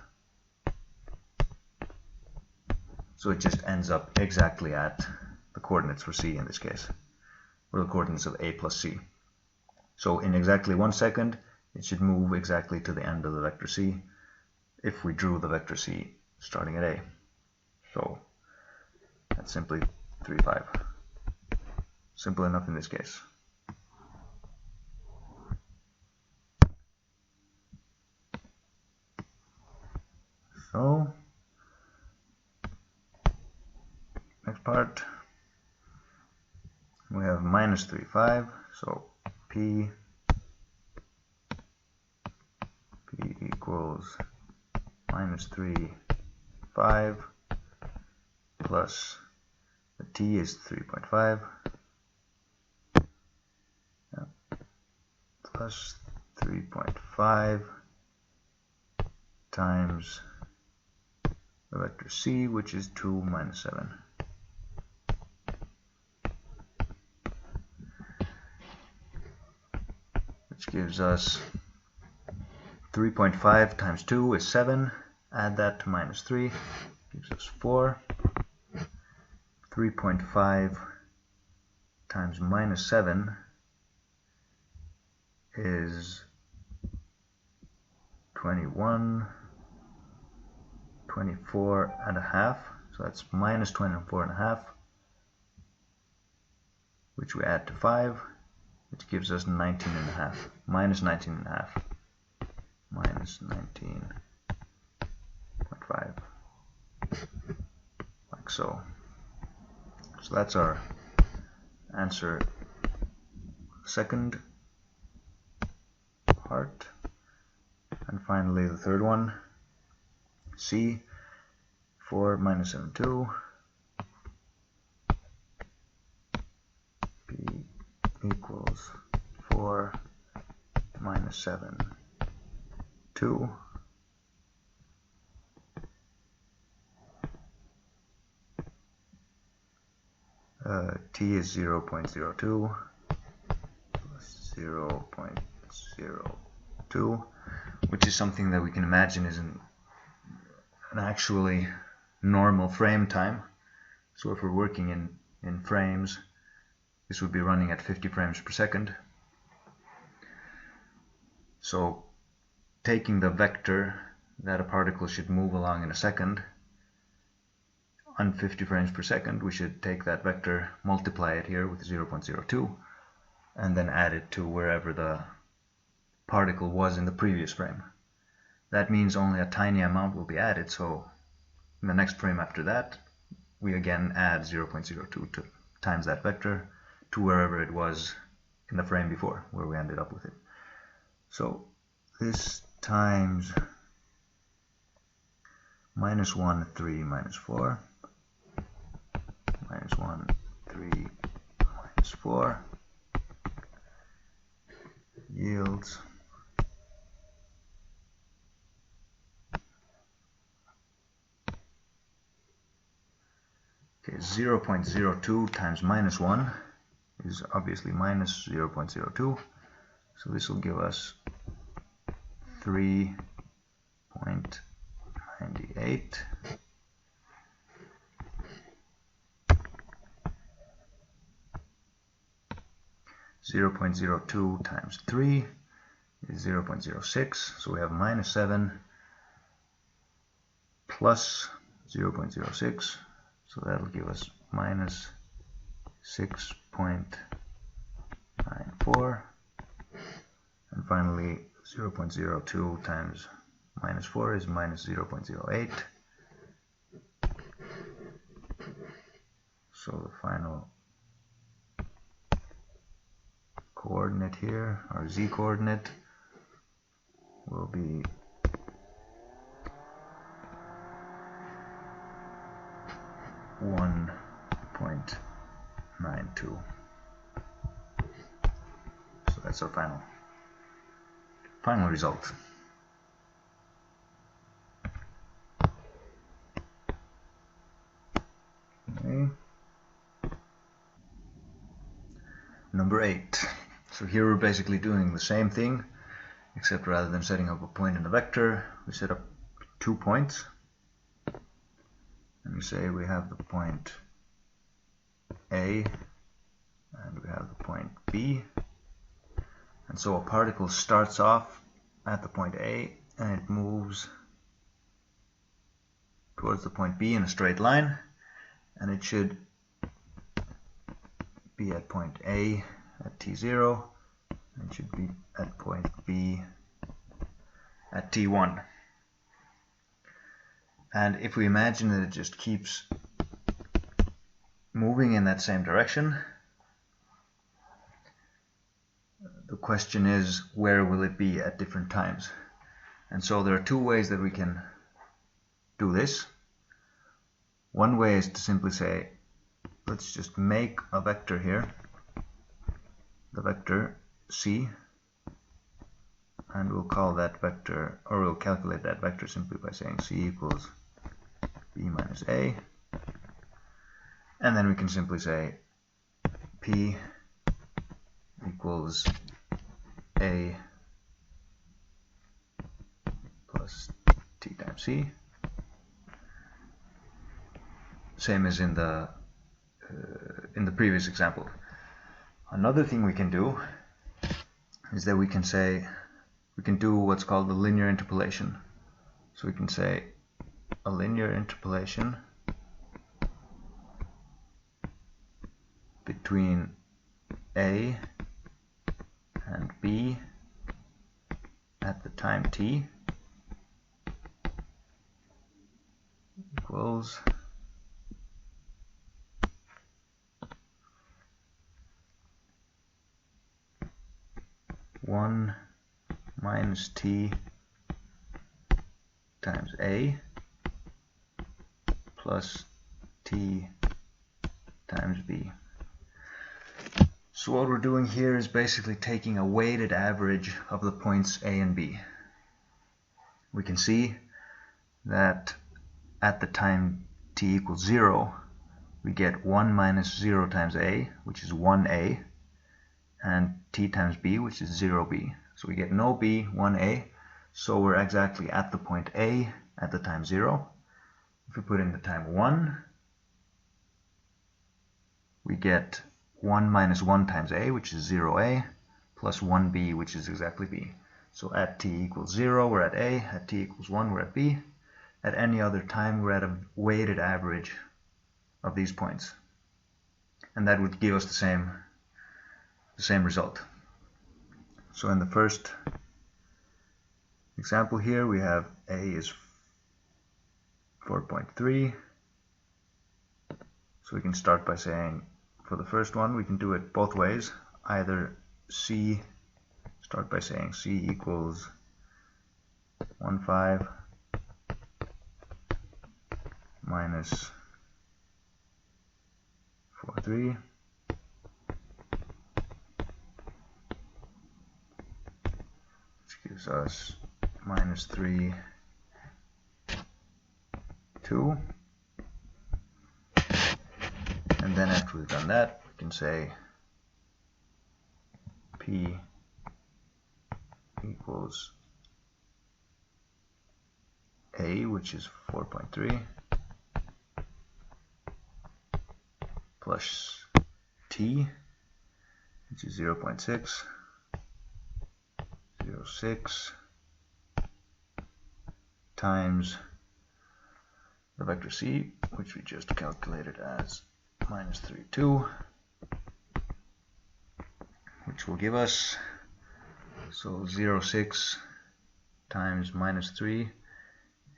So it just ends up exactly at the coordinates for c in this case, or the coordinates of a plus c. So in exactly 1 second, it should move exactly to the end of the vector c if we drew the vector c starting at a. So that's simply 3, 5. Simple enough in this case. So next part, we have minus 3, 5. So P equals minus 3, 5 plus the T is 3.5 plus 3.5 times the vector C, which is 2 minus 7. Which gives us 3.5 times 2 is 7. Add that to minus 3, gives us 4. 3.5 times minus 7 is 21, 24 and a half. So that's minus 24 and a half, which we add to 5, which gives us 19 and a half. Minus 19 and a half. Minus 19.5. Like so. So that's our answer, second part. And finally the third one, C, 4 minus 7, 2. P equals 4 minus 7, 2. T is 0.02 plus 0.02, which is something that we can imagine is an actually normal frame time. So if we're working in frames, this would be running at 50 frames per second. So taking the vector that a particle should move along in a second, on 50 frames per second, we should take that vector, multiply it here with 0.02, and then add it to wherever the particle was in the previous frame. That means only a tiny amount will be added, so in the next frame after that, we again add 0.02 times that vector to wherever it was in the frame before, where we ended up with it. So this times minus 1, 3, minus 4, minus 1, 3, minus 4 yields 0.02 times minus 1 is obviously minus 0.02, so this will give us 3.98. .02 times 3 is 0.06, so we have minus 7 plus 0.06, So that'll give us minus 6.94. And finally, 0.02 times minus 4 is minus 0.08. So the final coordinate here, our z coordinate, will be 1.92. So that's our final result. Okay. Number 8. So here we're basically doing the same thing, except rather than setting up a point in the vector, we set up 2 points. And we say we have the point A and we have the point B. And so a particle starts off at the point A and it moves towards the point B in a straight line, and it should be at point A at t0 and should be at point B at t1. And if we imagine that it just keeps moving in that same direction, the question is, where will it be at different times? And so there are 2 ways that we can do this. One way is to simply say, let's just make a vector here, the vector c, and we'll call that vector, or we'll calculate that vector simply by saying c equals b minus a, and then we can simply say p equals a plus t times c, same as in the previous example. Another thing we can do is that we can do what's called the linear interpolation. So we can say a linear interpolation between A and B at the time t equals one minus t times A plus t times B. So what we're doing here is basically taking a weighted average of the points A and B. We can see that at the time t equals 0, we get 1 minus 0 times A, which is 1A, and t times B, which is 0B. So we get no B, 1A, so we're exactly at the point A at the time 0. If we put in the time 1, we get 1 minus 1 times A, which is 0A, plus 1B, which is exactly B. So at t equals 0, we're at A. At t equals 1, we're at B. At any other time, we're at a weighted average of these points. And that would give us the same result. So in the first example here, we have A is 4.3. So we can start by saying, for the first one, we can do it both ways. Either start by saying C equals 1,5 minus 4,3. Which gives us minus 3, 2. And then after we've done that, we can say P equals A, which is 4.3, plus T, which is 0.6, 0.6, times the vector c, which we just calculated as minus 3, 2, which will give us, so 0, 6 times minus 3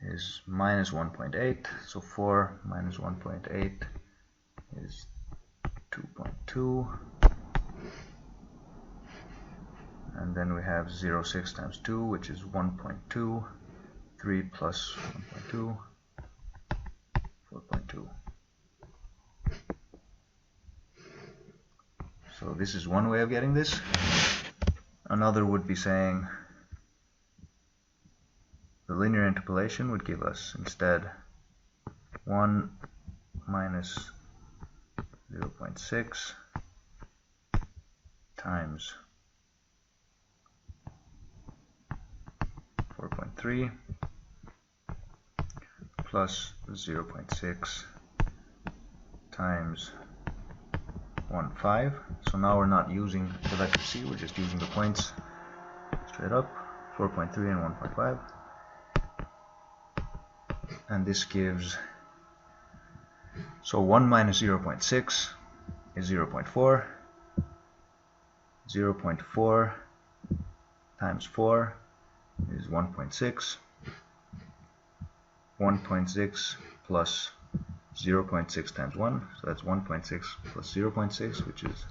is minus 1.8, so 4 minus 1.8 is 2.2, and then we have 0, 6 times 2, which is 1.2, 3 plus 1.2, 4.2. So this is one way of getting this. Another would be saying the linear interpolation would give us instead 1 minus 0.6 times 4.3 plus 0.6 times 1.5. So now we're not using the vector c, we're just using the points straight up, 4.3 and 1.5. And this gives, so 1 minus 0.6 is 0.4, 0.4 times 4 is 1.6, 1.6 plus 0.6 times 1, so that's 1.6 plus 0.6, which is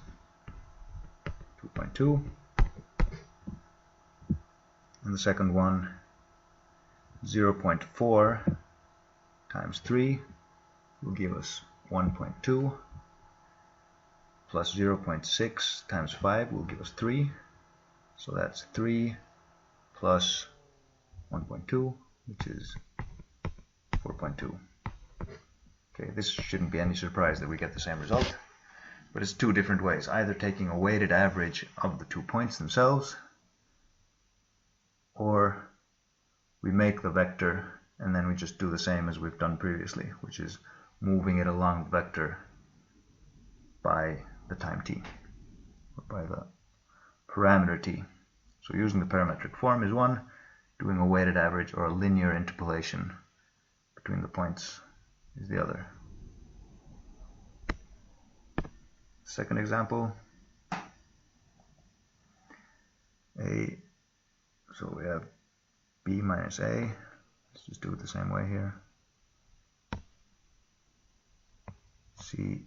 2.2. And the second one, 0.4 times 3 will give us 1.2, plus 0.6 times 5 will give us 3, so that's 3 plus 1.2, which is 4.2. Okay, this shouldn't be any surprise that we get the same result, but it's two different ways, either taking a weighted average of the 2 points themselves, or we make the vector and then we just do the same as we've done previously, which is moving it along the vector by the time t, or by the parameter t. So using the parametric form is one, doing a weighted average or a linear interpolation between the points is the other. Second example, so we have b minus a, let's just do it the same way here, c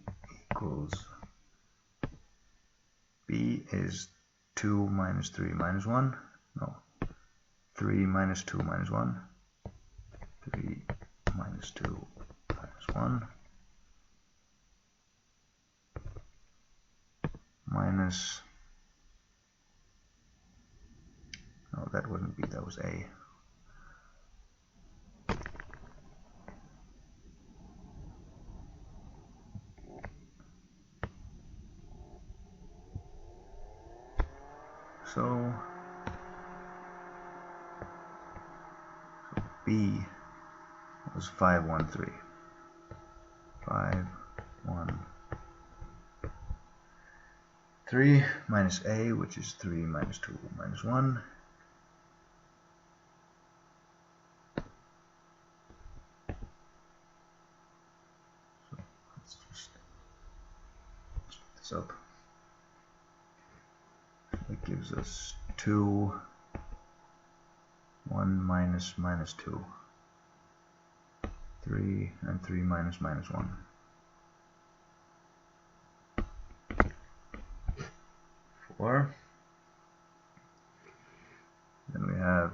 equals, b is 2 minus 3 minus 1, no, 3 minus 2 minus 1, 3 minus 2 minus 1, minus, no, that wouldn't be, that was a. So b was 5, 1, 3. 5, 1, 3 minus a, which is 3 minus 2 minus 1. So let's just split this up. That gives us 2, 1 minus minus 2, 3, and 3 minus minus 1. 4. Then we have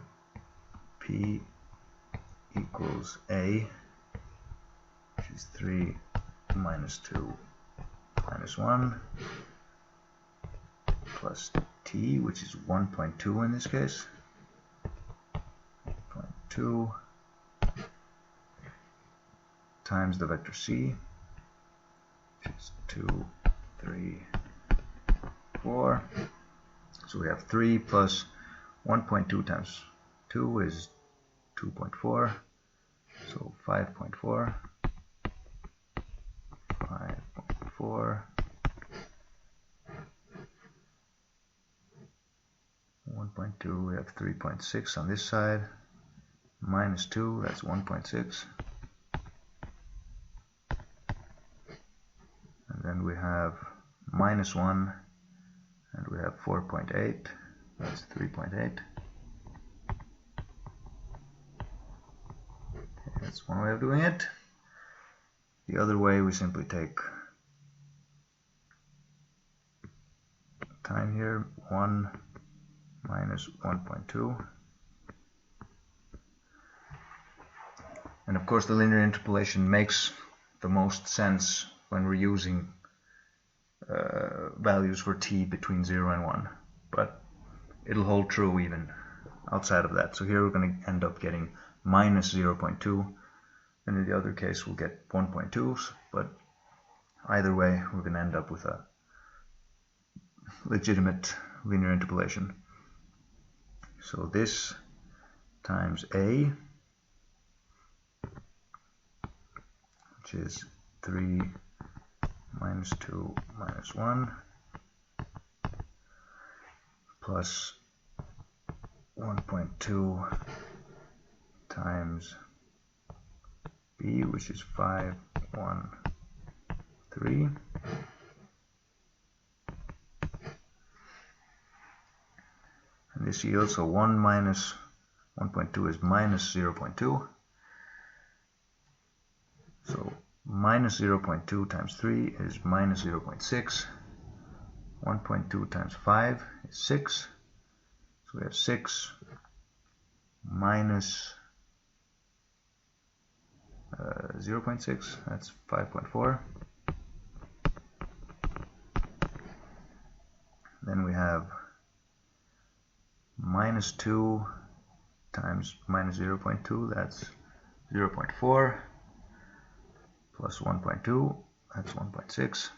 p equals a, which is 3 minus 2 minus 1, plus t, which is 1.2 in this case, 1.2 times the vector c, which is 2, 3, 4. So we have 3 plus 1.2 times 2 is 2.4, so 5.4, 5.4, 1.2, we have 3.6 on this side, minus 2, that's 1.6, and we have -1, and we have 4.8, that's 3.8. That's one way of doing it. The other way, we simply take time here, 1 minus 1.2. And of course the linear interpolation makes the most sense when we're using values for t between 0 and 1. But it'll hold true even outside of that. So here we're going to end up getting minus 0.2. And in the other case we'll get 1.2s. But either way we're going to end up with a legitimate linear interpolation. So this times a, which is 3 minus 2 minus 1, plus 1.2 times b, which is 5, 1, 3. And this yields, so 1 minus 1.2 is minus 0.2. So minus 0.2 times 3 is minus 0.6. 1.2 times 5 is 6. So we have 6 minus 0.6, that's 5.4. Then we have minus 2 times minus 0.2, that's 0.4, plus 1.2, that's 1.6.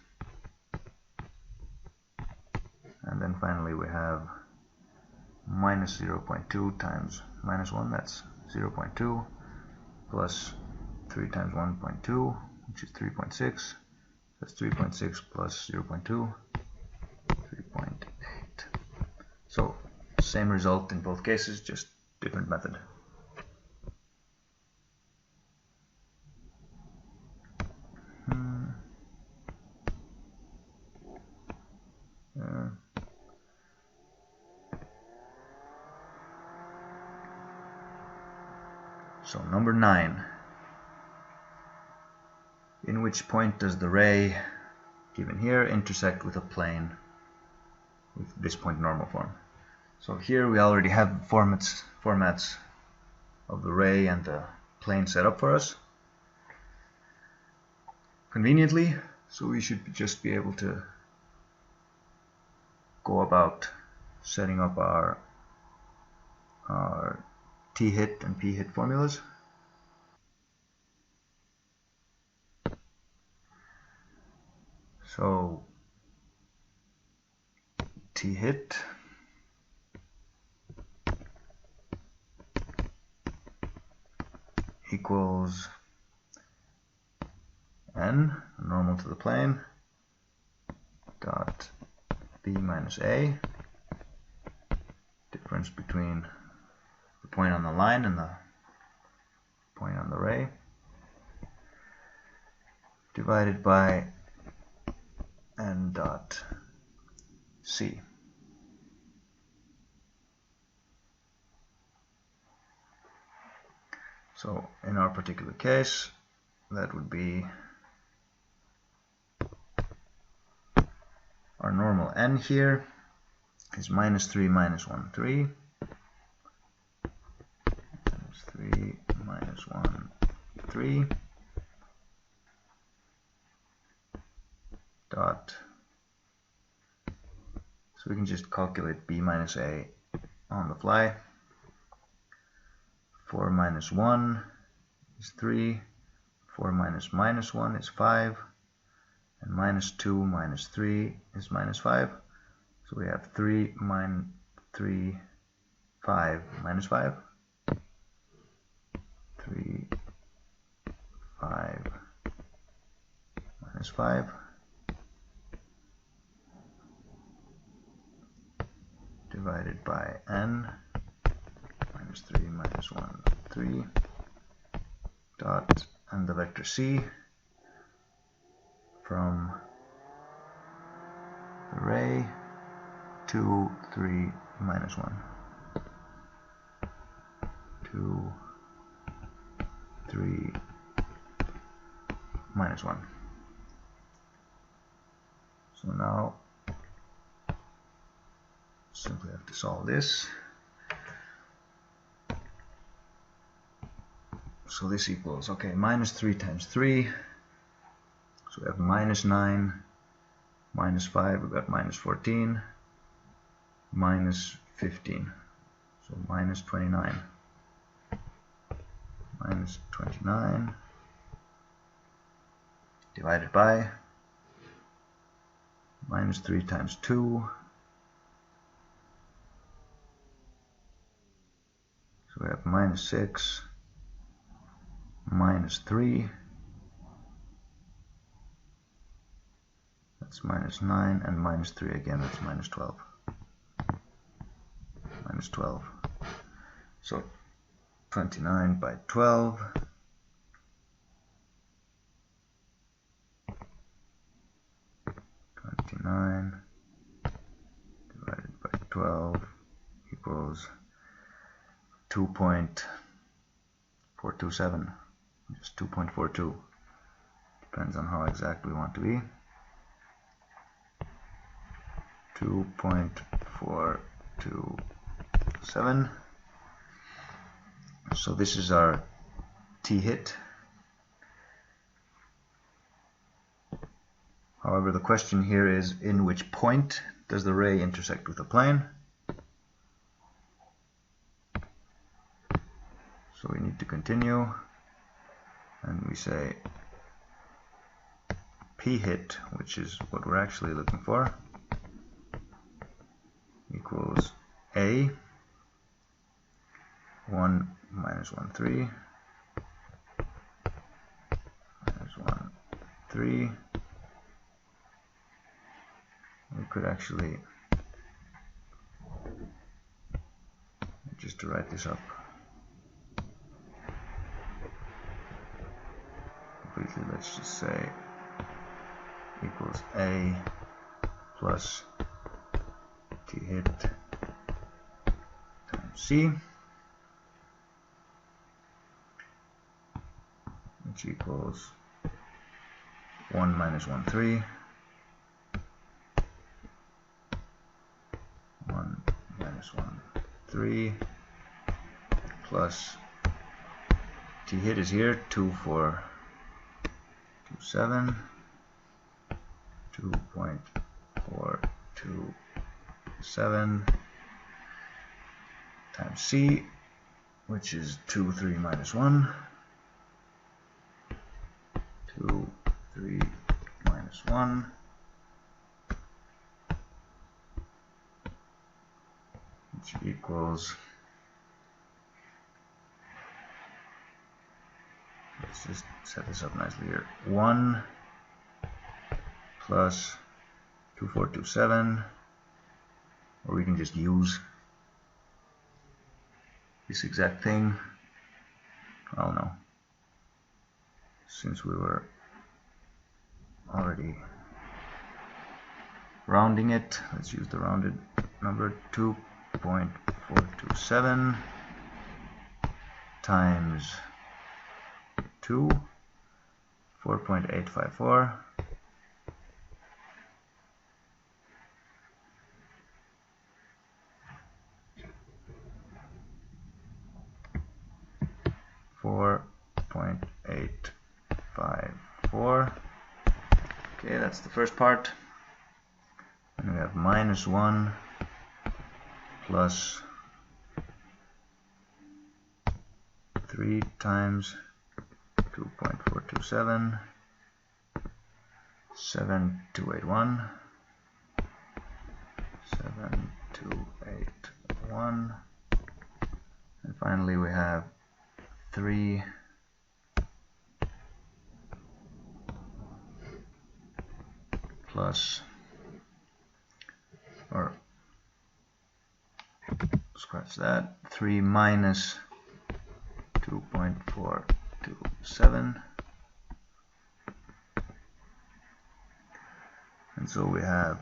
And then finally we have minus 0.2 times minus 1, that's 0.2, plus 3 times 1.2, which is 3.6. That's 3.6 plus 0.2, 3.8. So same result in both cases, just different method. So number 9. In which point does the ray given here intersect with a plane with this point normal form? So here we already have formats of the ray and the plane set up for us conveniently, so we should just be able to go about setting up our t-hit and p-hit formulas. So t-hit equals n, normal to the plane, dot b minus a, difference between the point on the line and the point on the ray, divided by n dot c. So in our particular case, that would be our normal n here is minus 3 minus 1, 3. Times 3 minus 1, 3. Dot. So we can just calculate b minus a on the fly. 4 minus 1 is 3. 4 minus minus 1 is 5. And minus 2 minus 3 is minus 5. So we have 3 minus 3, 5 minus 5. 3, 5 minus 5. Divided by n, minus 3 minus 1, 3, dot, and the vector c from array 2, 3, minus 1. 2, 3, minus 1. So now simply have to solve this. So this equals, okay, minus 3 times 3. So we have minus 9, minus 5, we've got minus 14, minus 15. So minus 29. Minus 29 divided by minus 3 times 2. So we have minus 6, minus 3, that's minus 9, and minus 3 again, that's minus 12. Minus 12. So 29 by 12. Divided by 12 equals 2.427, just 2.42, depends on how exact we want to be. 2.427. So this is our t-hit. However, the question here is, in which point does the ray intersect with the plane? So we need to continue, and we say p-hit, which is what we're actually looking for, equals a 1 minus 1 3 minus 1 3. We could actually, just to write this up completely, let's just say equals a plus t-hit times c, which equals 1 minus 1 3 1 minus 1 3 plus t-hit is here, 2.427 2.427 times c, which is 2, 3 minus 1, 2, 3 minus 1, which equals, let's just set this up nicely here, 1 plus 2.427, or we can just use this exact thing. I don't know, since we were already rounding it, let's use the rounded number, 2.427 times 2, 4.854, Okay, that's the first part. And we have minus 1 plus 3 times 2.427, 7281, 7281, and finally we have 3 plus, or scratch that, 3 minus 2.427, and so we have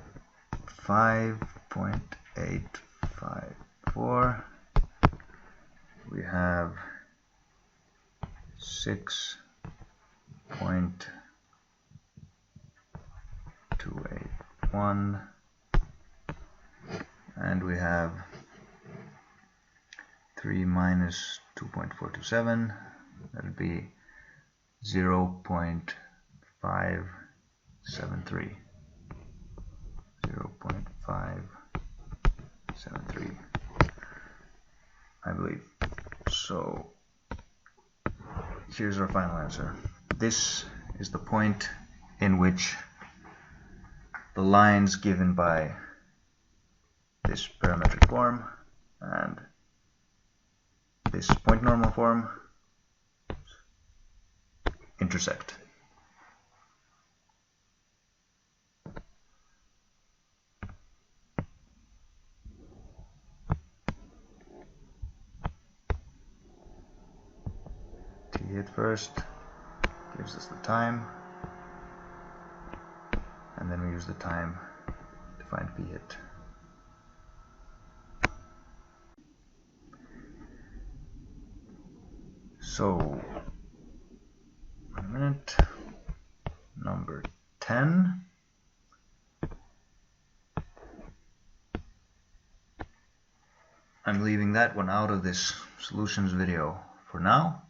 5.854. We have 6.281, and we have 3 minus 2.427, that would be 0.573. 0.573, I believe. So here's our final answer. This is the point in which the lines given by this parametric form and this point normal form intersect. T-hit first gives us the time, and then we use the time to find p-hit. So, 1 minute, number 10. I'm leaving that one out of this solutions video for now.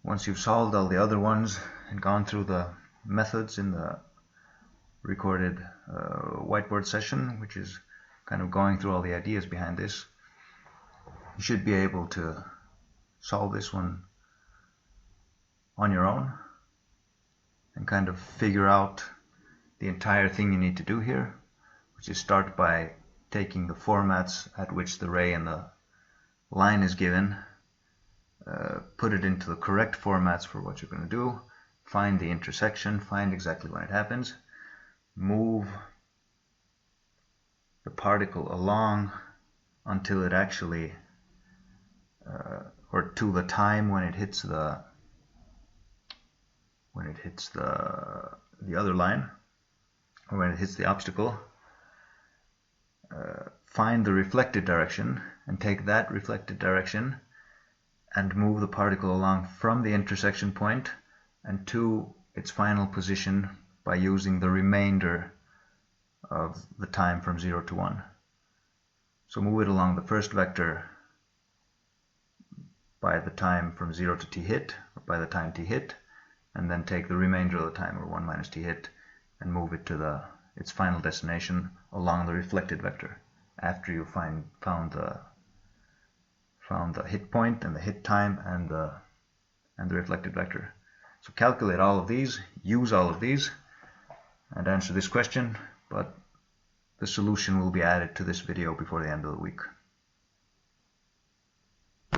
Once you've solved all the other ones and gone through the methods in the recorded whiteboard session, which is kind of going through all the ideas behind this, you should be able to solve this one on your own and kind of figure out the entire thing you need to do here, which is start by taking the formats at which the ray and the line is given, put it into the correct formats for what you're going to do, find the intersection, find exactly when it happens, move the particle along until it actually or to the time when it hits the other line, or when it hits the obstacle. Find the reflected direction and take that reflected direction and move the particle along from the intersection point and to its final position by using the remainder of the time from 0 to 1. So move it along the first vector by the time from 0 to t-hit, or by the time t-hit, and then take the remainder of the time, or 1 minus t-hit, and move it to its final destination along the reflected vector after you found the hit point and the hit time and the reflected vector. So calculate all of these, use all of these, and answer this question, but the solution will be added to this video before the end of the week.